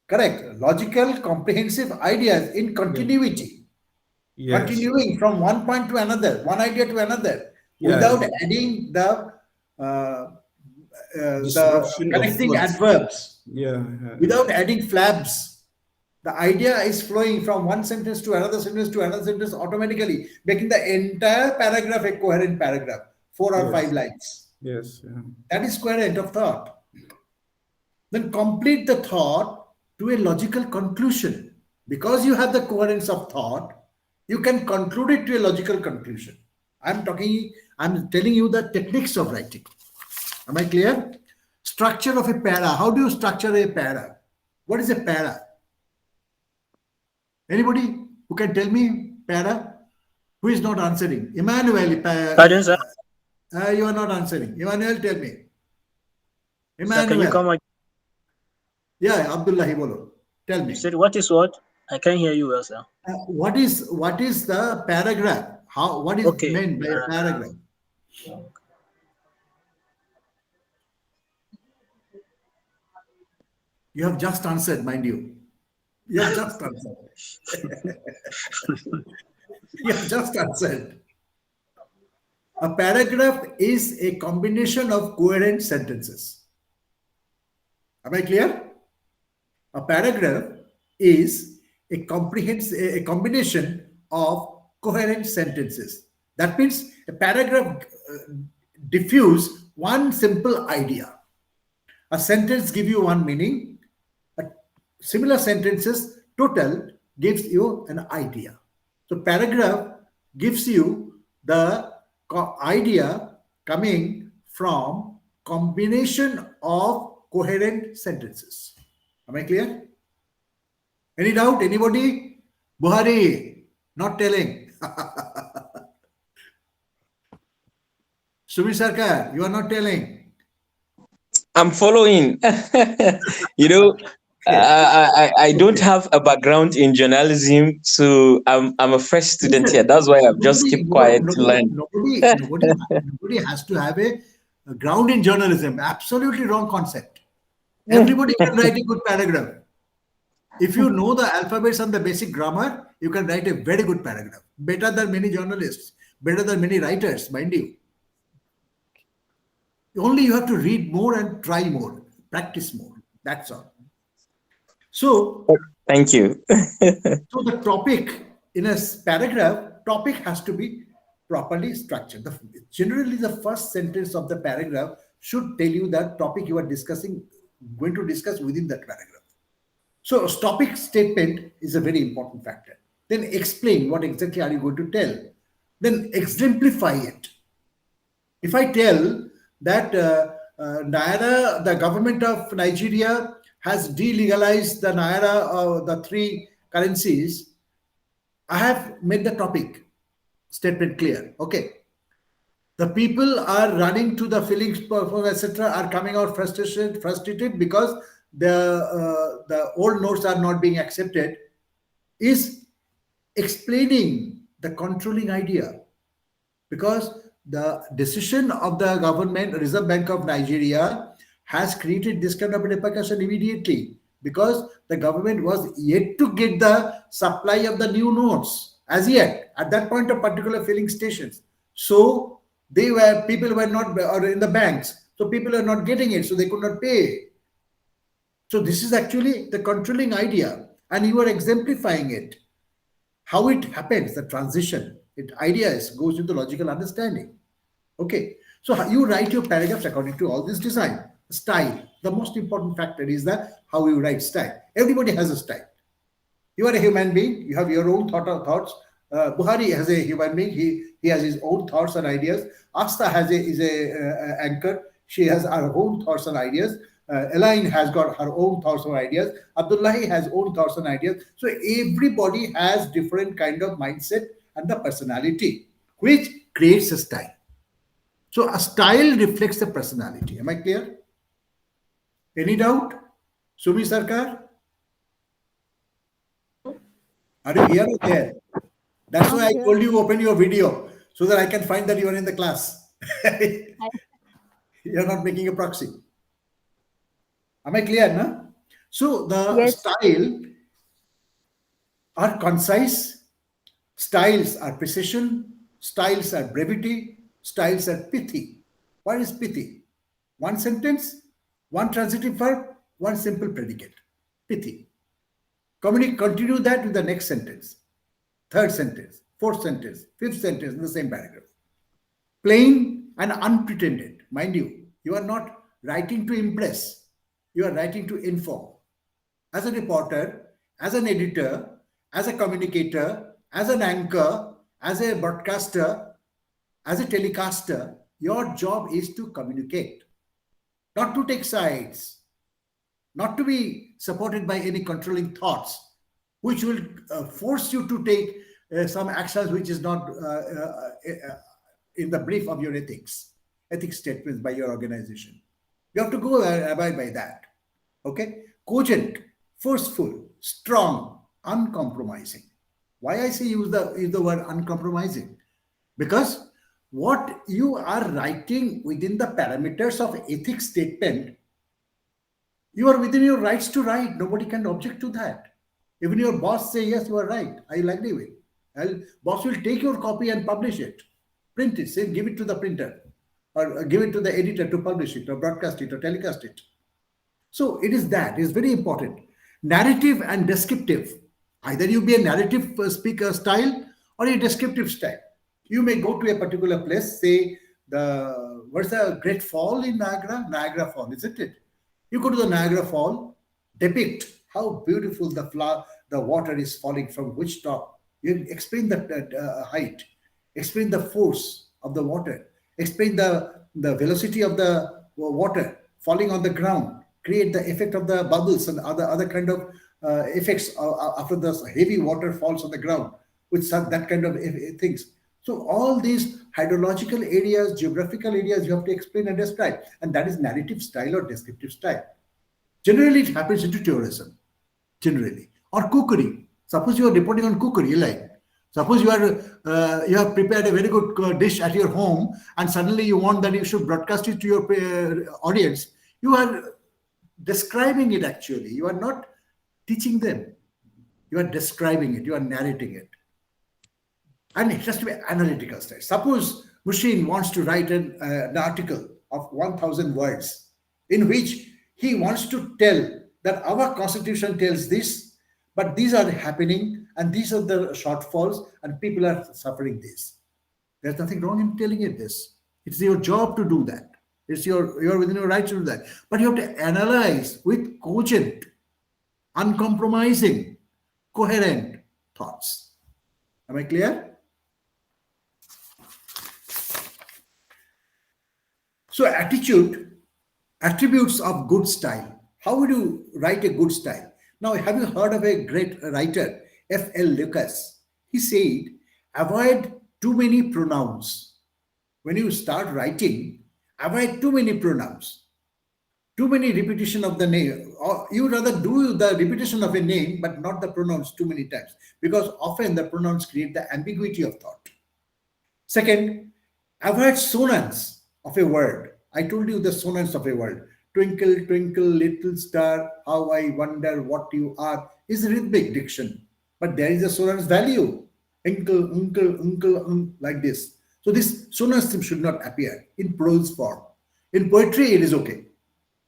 Correct. Logical, comprehensive ideas in continuity. Yes. Continuing from one point to another, one idea to another, Yeah. without adding the Disruption of connecting thoughts. adverbs, Yeah. without adding flabs. The idea is flowing from one sentence to another sentence to another sentence automatically, making the entire paragraph a coherent paragraph, 4 or 5 lines. Yes. Yeah. That is coherent of thought. Then complete the thought to a logical conclusion. Because you have the coherence of thought, you can conclude it to a logical conclusion. I'm telling you the techniques of writing. Am I clear? Structure of a para. How do you structure a para? What is a para? Anybody who can tell me para? Who is not answering? Emmanuel. Pardon, sir? You are not answering. Emmanuel, tell me. Sir, can you come Emmanuel. again? Yeah, Abdullahi Bolo. Tell me. You said what is what? I can't hear you well, sir. What is the paragraph? What is Okay. meant by a paragraph? You have just answered, mind you. You have just answered. You have just answered. A paragraph is a combination of coherent sentences. Am I clear? A paragraph is a combination of coherent sentences. That means a paragraph diffuse one simple idea. A sentence gives you one meaning. Similar sentences total gives you an idea. So paragraph gives you the idea coming from combination of coherent sentences. Am I clear? Any doubt? Anybody? Buhari, not telling. Sumi Sarkar, you are not telling. I'm following. I don't have a background in journalism, so I'm a fresh student here. That's why I've just kept quiet to learn. Nobody has to have a ground in journalism. Absolutely wrong concept. Everybody can write a good paragraph. If you know the alphabets and the basic grammar, you can write a very good paragraph, better than many journalists. better than many writers, mind you. Only you have to read more and try more, practice more. That's all. So, Thank you. so the topic in a paragraph, topic has to be properly structured. Generally, the first sentence of the paragraph should tell you that topic you are going to discuss within that paragraph. So, topic statement is a very important factor. Then explain what exactly are you going to tell. Then exemplify it. If I tell that Naira, the government of Nigeria has delegalized the Naira, the three currencies, I have made the topic statement clear. Okay. The people are running to the filling, etc., are coming out frustrated because the old notes are not being accepted, is explaining the controlling idea. Because the decision of the government, Reserve Bank of Nigeria, has created this kind of repercussion immediately, because the government was yet to get the supply of the new notes as yet at that point of particular filling stations. So people were not, or in the banks, so people are not getting it, so they could not pay. So this is actually the controlling idea, and you are exemplifying it. How it happens, the transition, ideas goes into logical understanding. Okay, so you write your paragraphs according to all this design. Style, the most important factor is that how you write style. Everybody has a style. You are a human being, you have your own thoughts. Buhari has a human being, he has his own thoughts and ideas. Asta is a anchor, she has her own thoughts and ideas. Elaine has got her own thoughts and ideas. Abdullahi has own thoughts and ideas. So everybody has different kind of mindset and the personality, which creates a style. So a style reflects the personality. Am I clear? Any doubt? Sumi Sarkar? Are you here or there? That's why I told you open your video so that I can find that you are in the class. You're not making a proxy. Am I clear, no? So the style are concise, styles are precision, styles are brevity, styles are pithy. What is pithy? One sentence, one transitive verb, one simple predicate. Pithy. Continue that with the next sentence, third sentence, fourth sentence, fifth sentence in the same paragraph. Plain and unpretended. Mind you, you are not writing to impress. You are writing to inform. As a reporter, as an editor, as a communicator, as an anchor, as a broadcaster, as a telecaster, your job is to communicate, not to take sides, not to be supported by any controlling thoughts, which will force you to take some actions which is not in the brief of your ethics statements by your organization. You have to go abide by that. Okay? Cogent, forceful, strong, uncompromising. Why I say use the word uncompromising? Because what you are writing within the parameters of ethics statement, you are within your rights to write. Nobody can object to that. Even your boss say, yes, you are right. I agree with it. Boss will take your copy and publish it. Print it, say, give it to the printer, or give it to the editor to publish it, or broadcast it, or telecast it. So it is that. It is very important. Narrative and descriptive. Either you be a narrative speaker style or a descriptive style. You may go to a particular place, say, what's the great fall in Niagara? Niagara Fall, isn't it? You go to the Niagara Fall, depict how beautiful the water is falling from which top. You explain the height, explain the force of the water, explain the velocity of the water falling on the ground, create the effect of the bubbles and other kind of effects after the heavy water falls on the ground, with that kind of things. So all these hydrological areas, geographical areas, you have to explain and describe, and that is narrative style or descriptive style. Generally, it happens into tourism, generally, or cookery. Suppose you are reporting on cookery, like suppose you have prepared a very good dish at your home, and suddenly you want that you should broadcast it to your audience. You are describing it. Actually, you are not teaching them. You are describing it. You are narrating it. And it has to be analytical style. Suppose Mushin wants to write an article of 1,000 words in which he wants to tell that our constitution tells this, but these are happening and these are the shortfalls and people are suffering this. There's nothing wrong in telling it this. It's your job to do that. You're within your right to do that. But you have to analyze with cogent, uncompromising, coherent thoughts. Am I clear? So attributes of good style. How would you write a good style? Now, have you heard of a great writer, F.L. Lucas? He said, avoid too many pronouns. When you start writing, avoid too many pronouns. Too many repetition of the name. Or you rather do the repetition of a name, but not the pronouns too many times. Because often the pronouns create the ambiguity of thought. Second, avoid sonants of a word. I told you the sonants of a word. Twinkle, twinkle, little star, how I wonder what you are is rhythmic diction. But there is a sonance value. Inkle, uncle, uncle, like this. So this sonance should not appear in prose form. In poetry, it is okay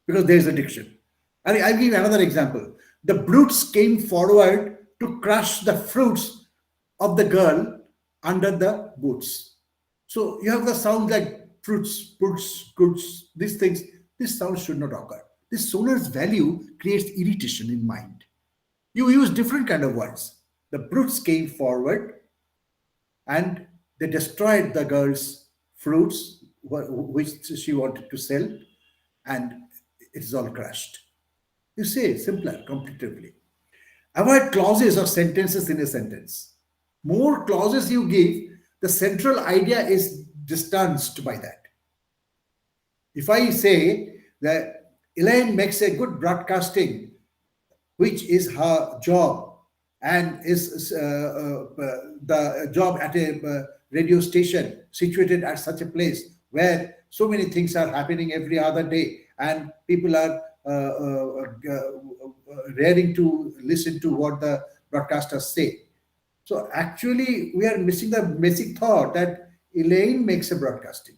because there is a diction. And I'll give you another example. The brutes came forward to crush the fruits of the girl under the boots. So you have the sound like fruits, fruits, goods, these things. This sound should not occur. This sonance value creates irritation in mind. You use different kind of words. The brutes came forward and they destroyed the girl's fruits, which she wanted to sell, and it is all crushed. You say simpler, competitively. Avoid clauses or sentences in a sentence. More clauses you give, the central idea is distanced by that. If I say that Elaine makes a good broadcasting, which is her job, and is the job at a radio station situated at such a place where so many things are happening every other day and people are raring to listen to what the broadcasters say. So actually, we are missing the basic thought that Elaine makes a broadcasting.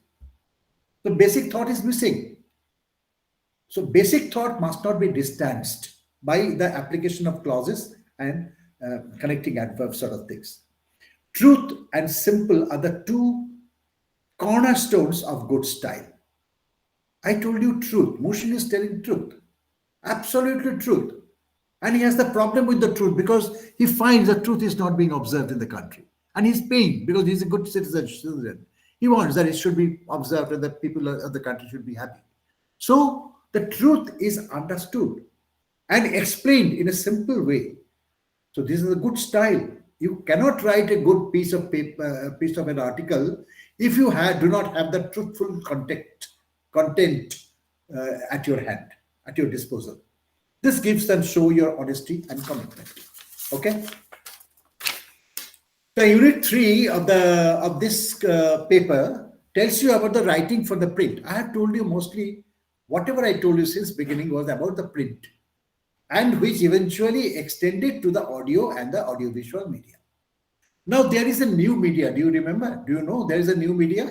The basic thought is missing. So basic thought must not be distanced by the application of clauses and connecting adverbs sort of things. Truth and simple are the two cornerstones of good style. I told you truth. Mushin is telling truth. Absolutely truth. And he has the problem with the truth because he finds the truth is not being observed in the country. And he's paying because he's a good citizen. He wants that it should be observed and that people of the country should be happy. So the truth is understood and explained in a simple way. So this is a good style. You cannot write a good piece of paper, piece of an article if you do not have the truthful content at your hand, at your disposal. This gives and show your honesty and commitment. Okay. The unit 3 of this paper tells you about the writing for the print. I have told you mostly whatever I told you since beginning was about the print, and which eventually extended to the audio and the audiovisual media. Now there is a new media. Do you remember? Do you know there is a new media?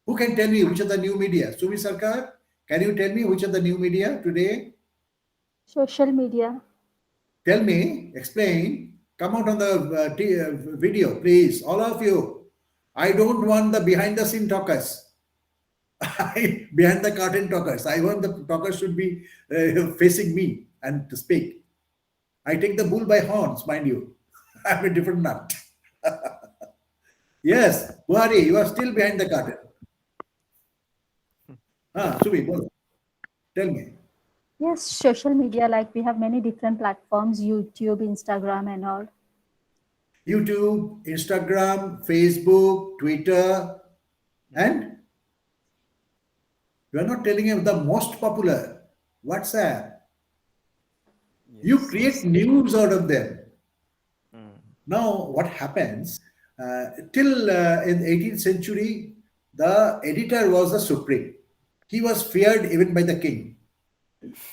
Who can tell me which are the new media? Sumi Sarkar, can you tell me which are the new media today? Social media. Tell me, explain. Come out on the video, please, all of you. I don't want the behind the scene talkers. Behind the curtain talkers. I want the talkers should be facing me and to speak. I take the bull by horns, mind you. I'm a different nut. Yes, Buhari, you are still behind the curtain. Sumi, tell me. Yes, social media, like we have many different platforms, YouTube, Instagram and all. YouTube, Instagram, Facebook, Twitter, and you are not telling him the most popular, WhatsApp. Yes. You create news out of them. Now, what happens, till in the 18th century, the editor was the supreme. He was feared even by the king.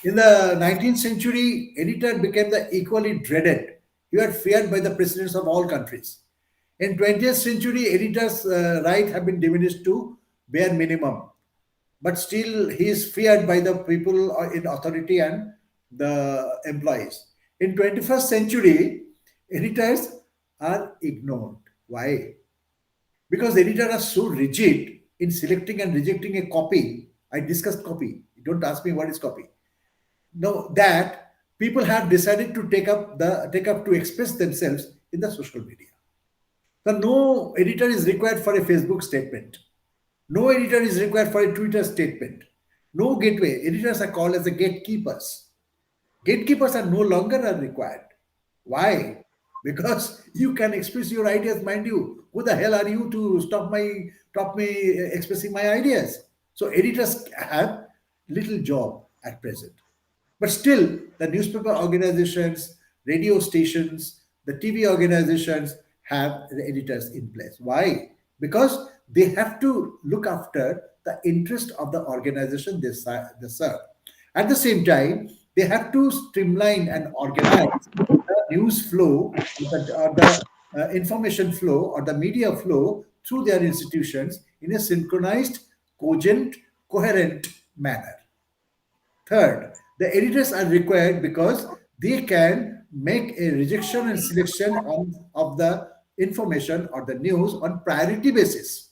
In the 19th century, editor became the equally dreaded. He was feared by the presidents of all countries. In 20th century, editors' rights have been diminished to bare minimum, but still he is feared by the people in authority and the employees. In 21st century, editors are ignored. Why? Because editors are so rigid in selecting and rejecting a copy. I discussed copy. Don't ask me what is copy. No, that people have decided to take up to express themselves in the social media. So no editor is required for a Facebook statement. No editor is required for a Twitter statement. No gateway. Editors are called as the gatekeepers. Gatekeepers are no longer required. Why? Because you can express your ideas, mind you. Who the hell are you to stop me expressing my ideas? So editors have little job at present. But still, the newspaper organizations, radio stations, the TV organizations have the editors in place. Why? Because they have to look after the interest of the organization they serve. At the same time, they have to streamline and organize the news flow or the information flow or the media flow through their institutions in a synchronized, cogent, coherent manner. Third, the editors are required because they can make a rejection and selection of the information or the news on priority basis.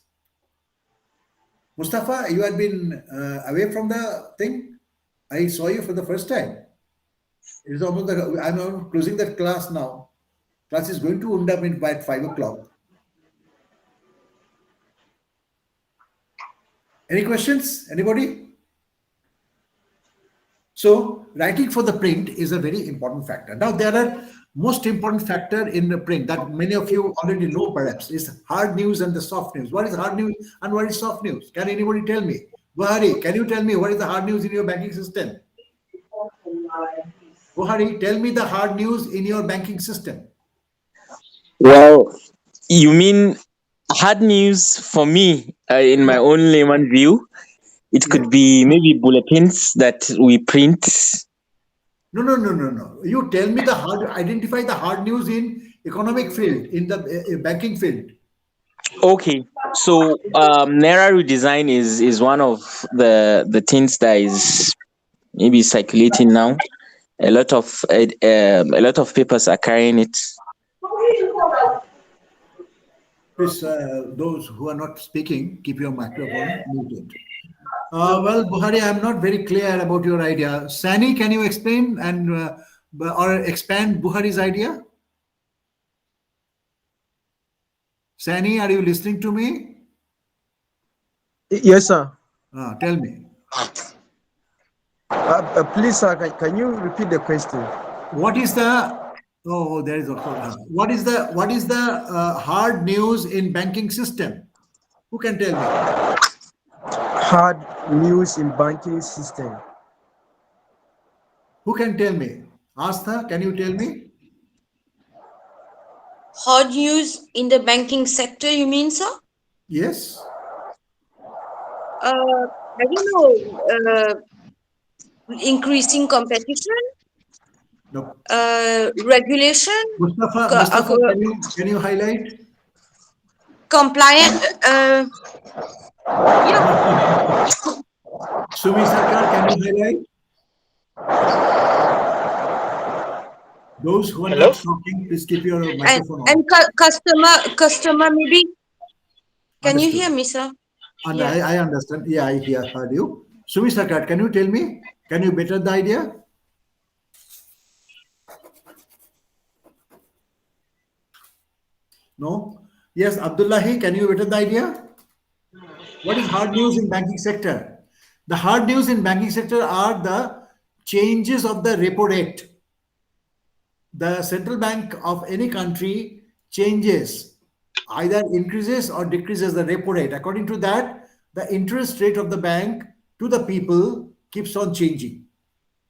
Mustafa, you had been away from the thing. I saw you for the first time. It is almost I'm closing the class now. Class is going to end up by 5 o'clock. Any questions? Anybody? So writing for the print is a very important factor. Now there are most important factor in the print that many of you already know perhaps is hard news and the soft news. What is hard news and what is soft news? Can anybody tell me? Buhari, can you tell me what is the hard news in your banking system? Buhari, tell me the hard news in your banking system. Well, you mean hard news for me, in my own layman view, it could be maybe bulletins that we print. No. You tell me identify the hard news in economic field, in the banking field. Okay, so Naira redesign is one of the things that is maybe circulating now. A lot of papers are carrying it. Please, those who are not speaking, keep your microphone muted. Well, Buhari, I'm not very clear about your idea. Sani, can you explain or expand Buhari's idea? Sani, are you listening to me? Yes, sir. Tell me. Please, sir, can you repeat the question? What is the there is a what is the hard news in banking system? Who can tell me? Hard news in banking system. Who can tell me? Astha, can you tell me? Hard news in the banking sector, you mean, sir? Yes. I don't know. Increasing competition. No. Regulation. Mustafa, can you highlight? Compliant. Yeah. Sumi Sarkar, can you highlight? Those who are not talking, please keep your microphone on. And customer maybe. Can Understood. you hear me, sir? And yeah. I understand. Yeah, I heard you. Sumi Sarkar, can you tell me? Can you better the idea? No? Yes, Abdullahi, can you better the idea? What is hard news in banking sector? The hard news in banking sector are the changes of the repo rate. The central bank of any country changes, either increases or decreases the repo rate. According to that, the interest rate of the bank to the people keeps on changing.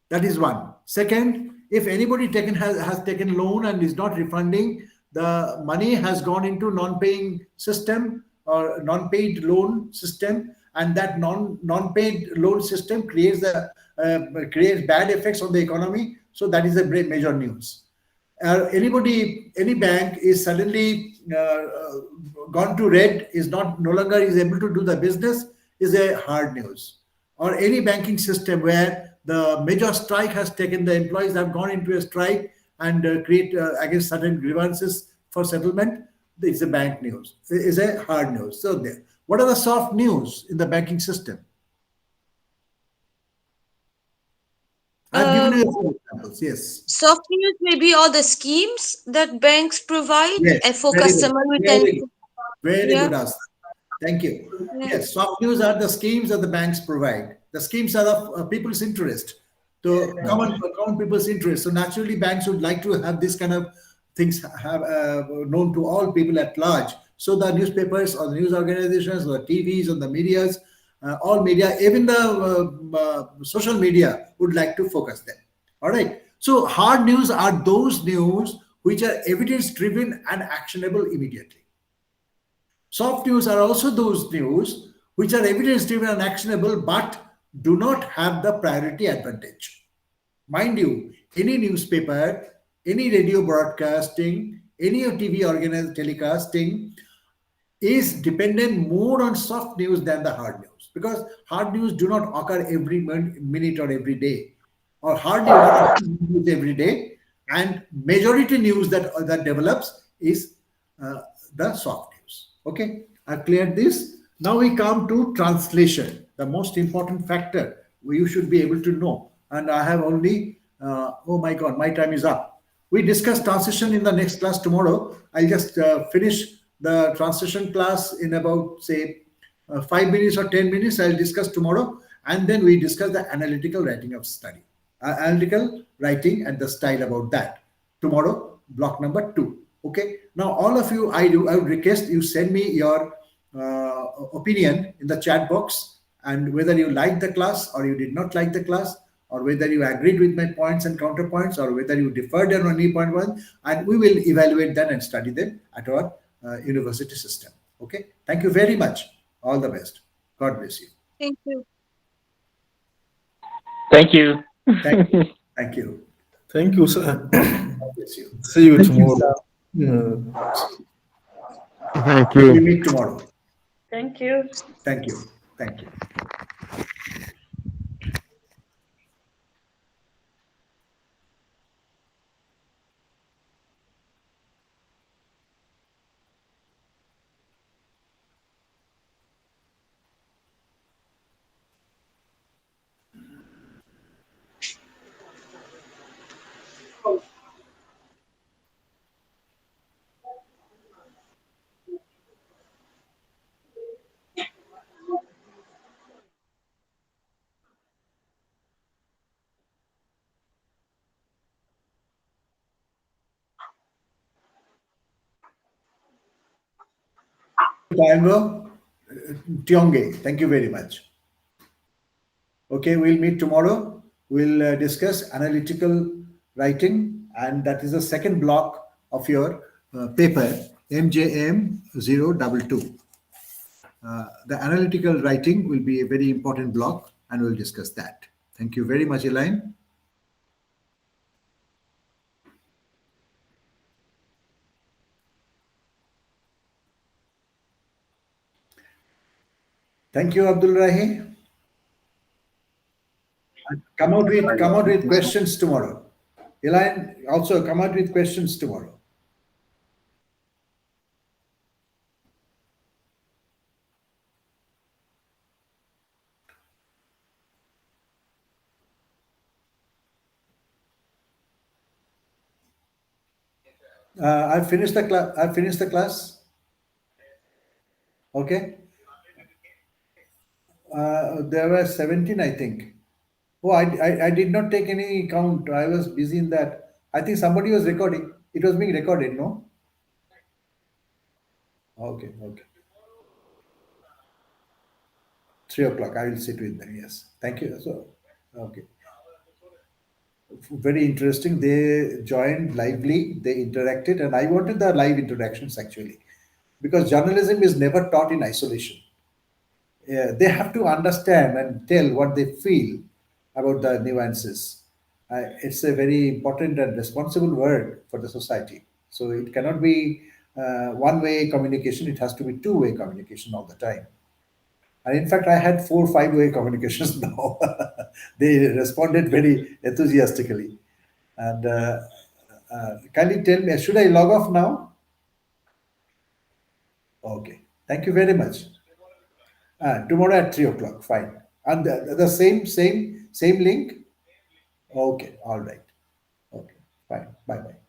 That is one. Second, if anybody has taken loan and is not refunding, the money has gone into non-paying system or non-paid loan system, and that non-paid loan system creates bad effects on the economy. So that is a major news. Any bank is suddenly gone to red, is not no longer is able to do the business, is a hard news. Or any banking system where the major strike has taken, the employees have gone into a strike and create against certain grievances for settlement, it's a bank news, is a hard news. So there. What are the soft news in the banking system? I've given you a few examples. Yes. Soft news may be all the schemes that banks provide Yes. and for Very good. customer Very retention. good. Very Yeah. good, Asta. Thank you. Yeah. Yes, soft news are the schemes that the banks provide. The schemes are of people's interest, to common people's interest. So naturally, banks would like to have this kind of things have known to all people at large. So the newspapers or the news organizations or the TVs or the medias, all media, even the social media would like to focus them. All right. So hard news are those news which are evidence driven and actionable immediately. Soft news are also those news which are evidence driven and actionable but do not have the priority advantage. Mind you, any newspaper, any radio broadcasting, any TV organized telecasting is dependent more on soft news than the hard news, because hard news do not occur every minute or every day, or hardly news every day, and majority news that develops is the soft news. Okay, I've cleared this. Now we come to translation, the most important factor you should be able to know. And I have only oh my god, my time is up. We discuss translation in the next class tomorrow. I'll just finish the translation class in about, say, 5 minutes or 10 minutes. I'll discuss tomorrow, and then we discuss the analytical writing of study, analytical writing and the style about that tomorrow, block number 2. Okay, now all of you, I would request you send me your opinion in the chat box, and whether you liked the class or you did not like the class, or whether you agreed with my points and counterpoints, or whether you deferred on any point one, and we will evaluate them and study them at our university system. Okay, thank you very much. All the best. God bless you. Thank you. Thank you. Thank you. Thank you. Thank you, sir. God bless you. See you Thank you, tomorrow. sir. Yeah. Thank We you. meet tomorrow. Thank you. Thank you. Thank you. Tango, Tionge, thank you very much. Okay, we'll meet tomorrow. We'll discuss analytical writing, and that is the second block of your paper, MJM 022. The analytical writing will be a very important block, and we'll discuss that. Thank you very much, Elaine. Thank you, Abdul Rahi. Come out with questions tomorrow. Elaine, also come out with questions tomorrow. I finished the class. I finished the class. Okay. There were 17, I think. Oh, I did not take any count. I was busy in that. I think somebody was recording. It was being recorded, no? Okay, okay. 3 o'clock. I will sit with them. Yes. Thank you. So, okay. Very interesting. They joined lively. They interacted, and I wanted the live interactions actually, because journalism is never taught in isolation. They have to understand and tell what they feel about the nuances. It's a very important and responsible word for the society. So it cannot be one-way communication. It has to be two-way communication all the time. And in fact, I had 4 5-way communications now. They responded very enthusiastically. And kindly tell me, should I log off now? Okay. Thank you very much. Tomorrow at 3 o'clock. Fine. And the same link. Okay. All right. Okay. Fine. Bye bye.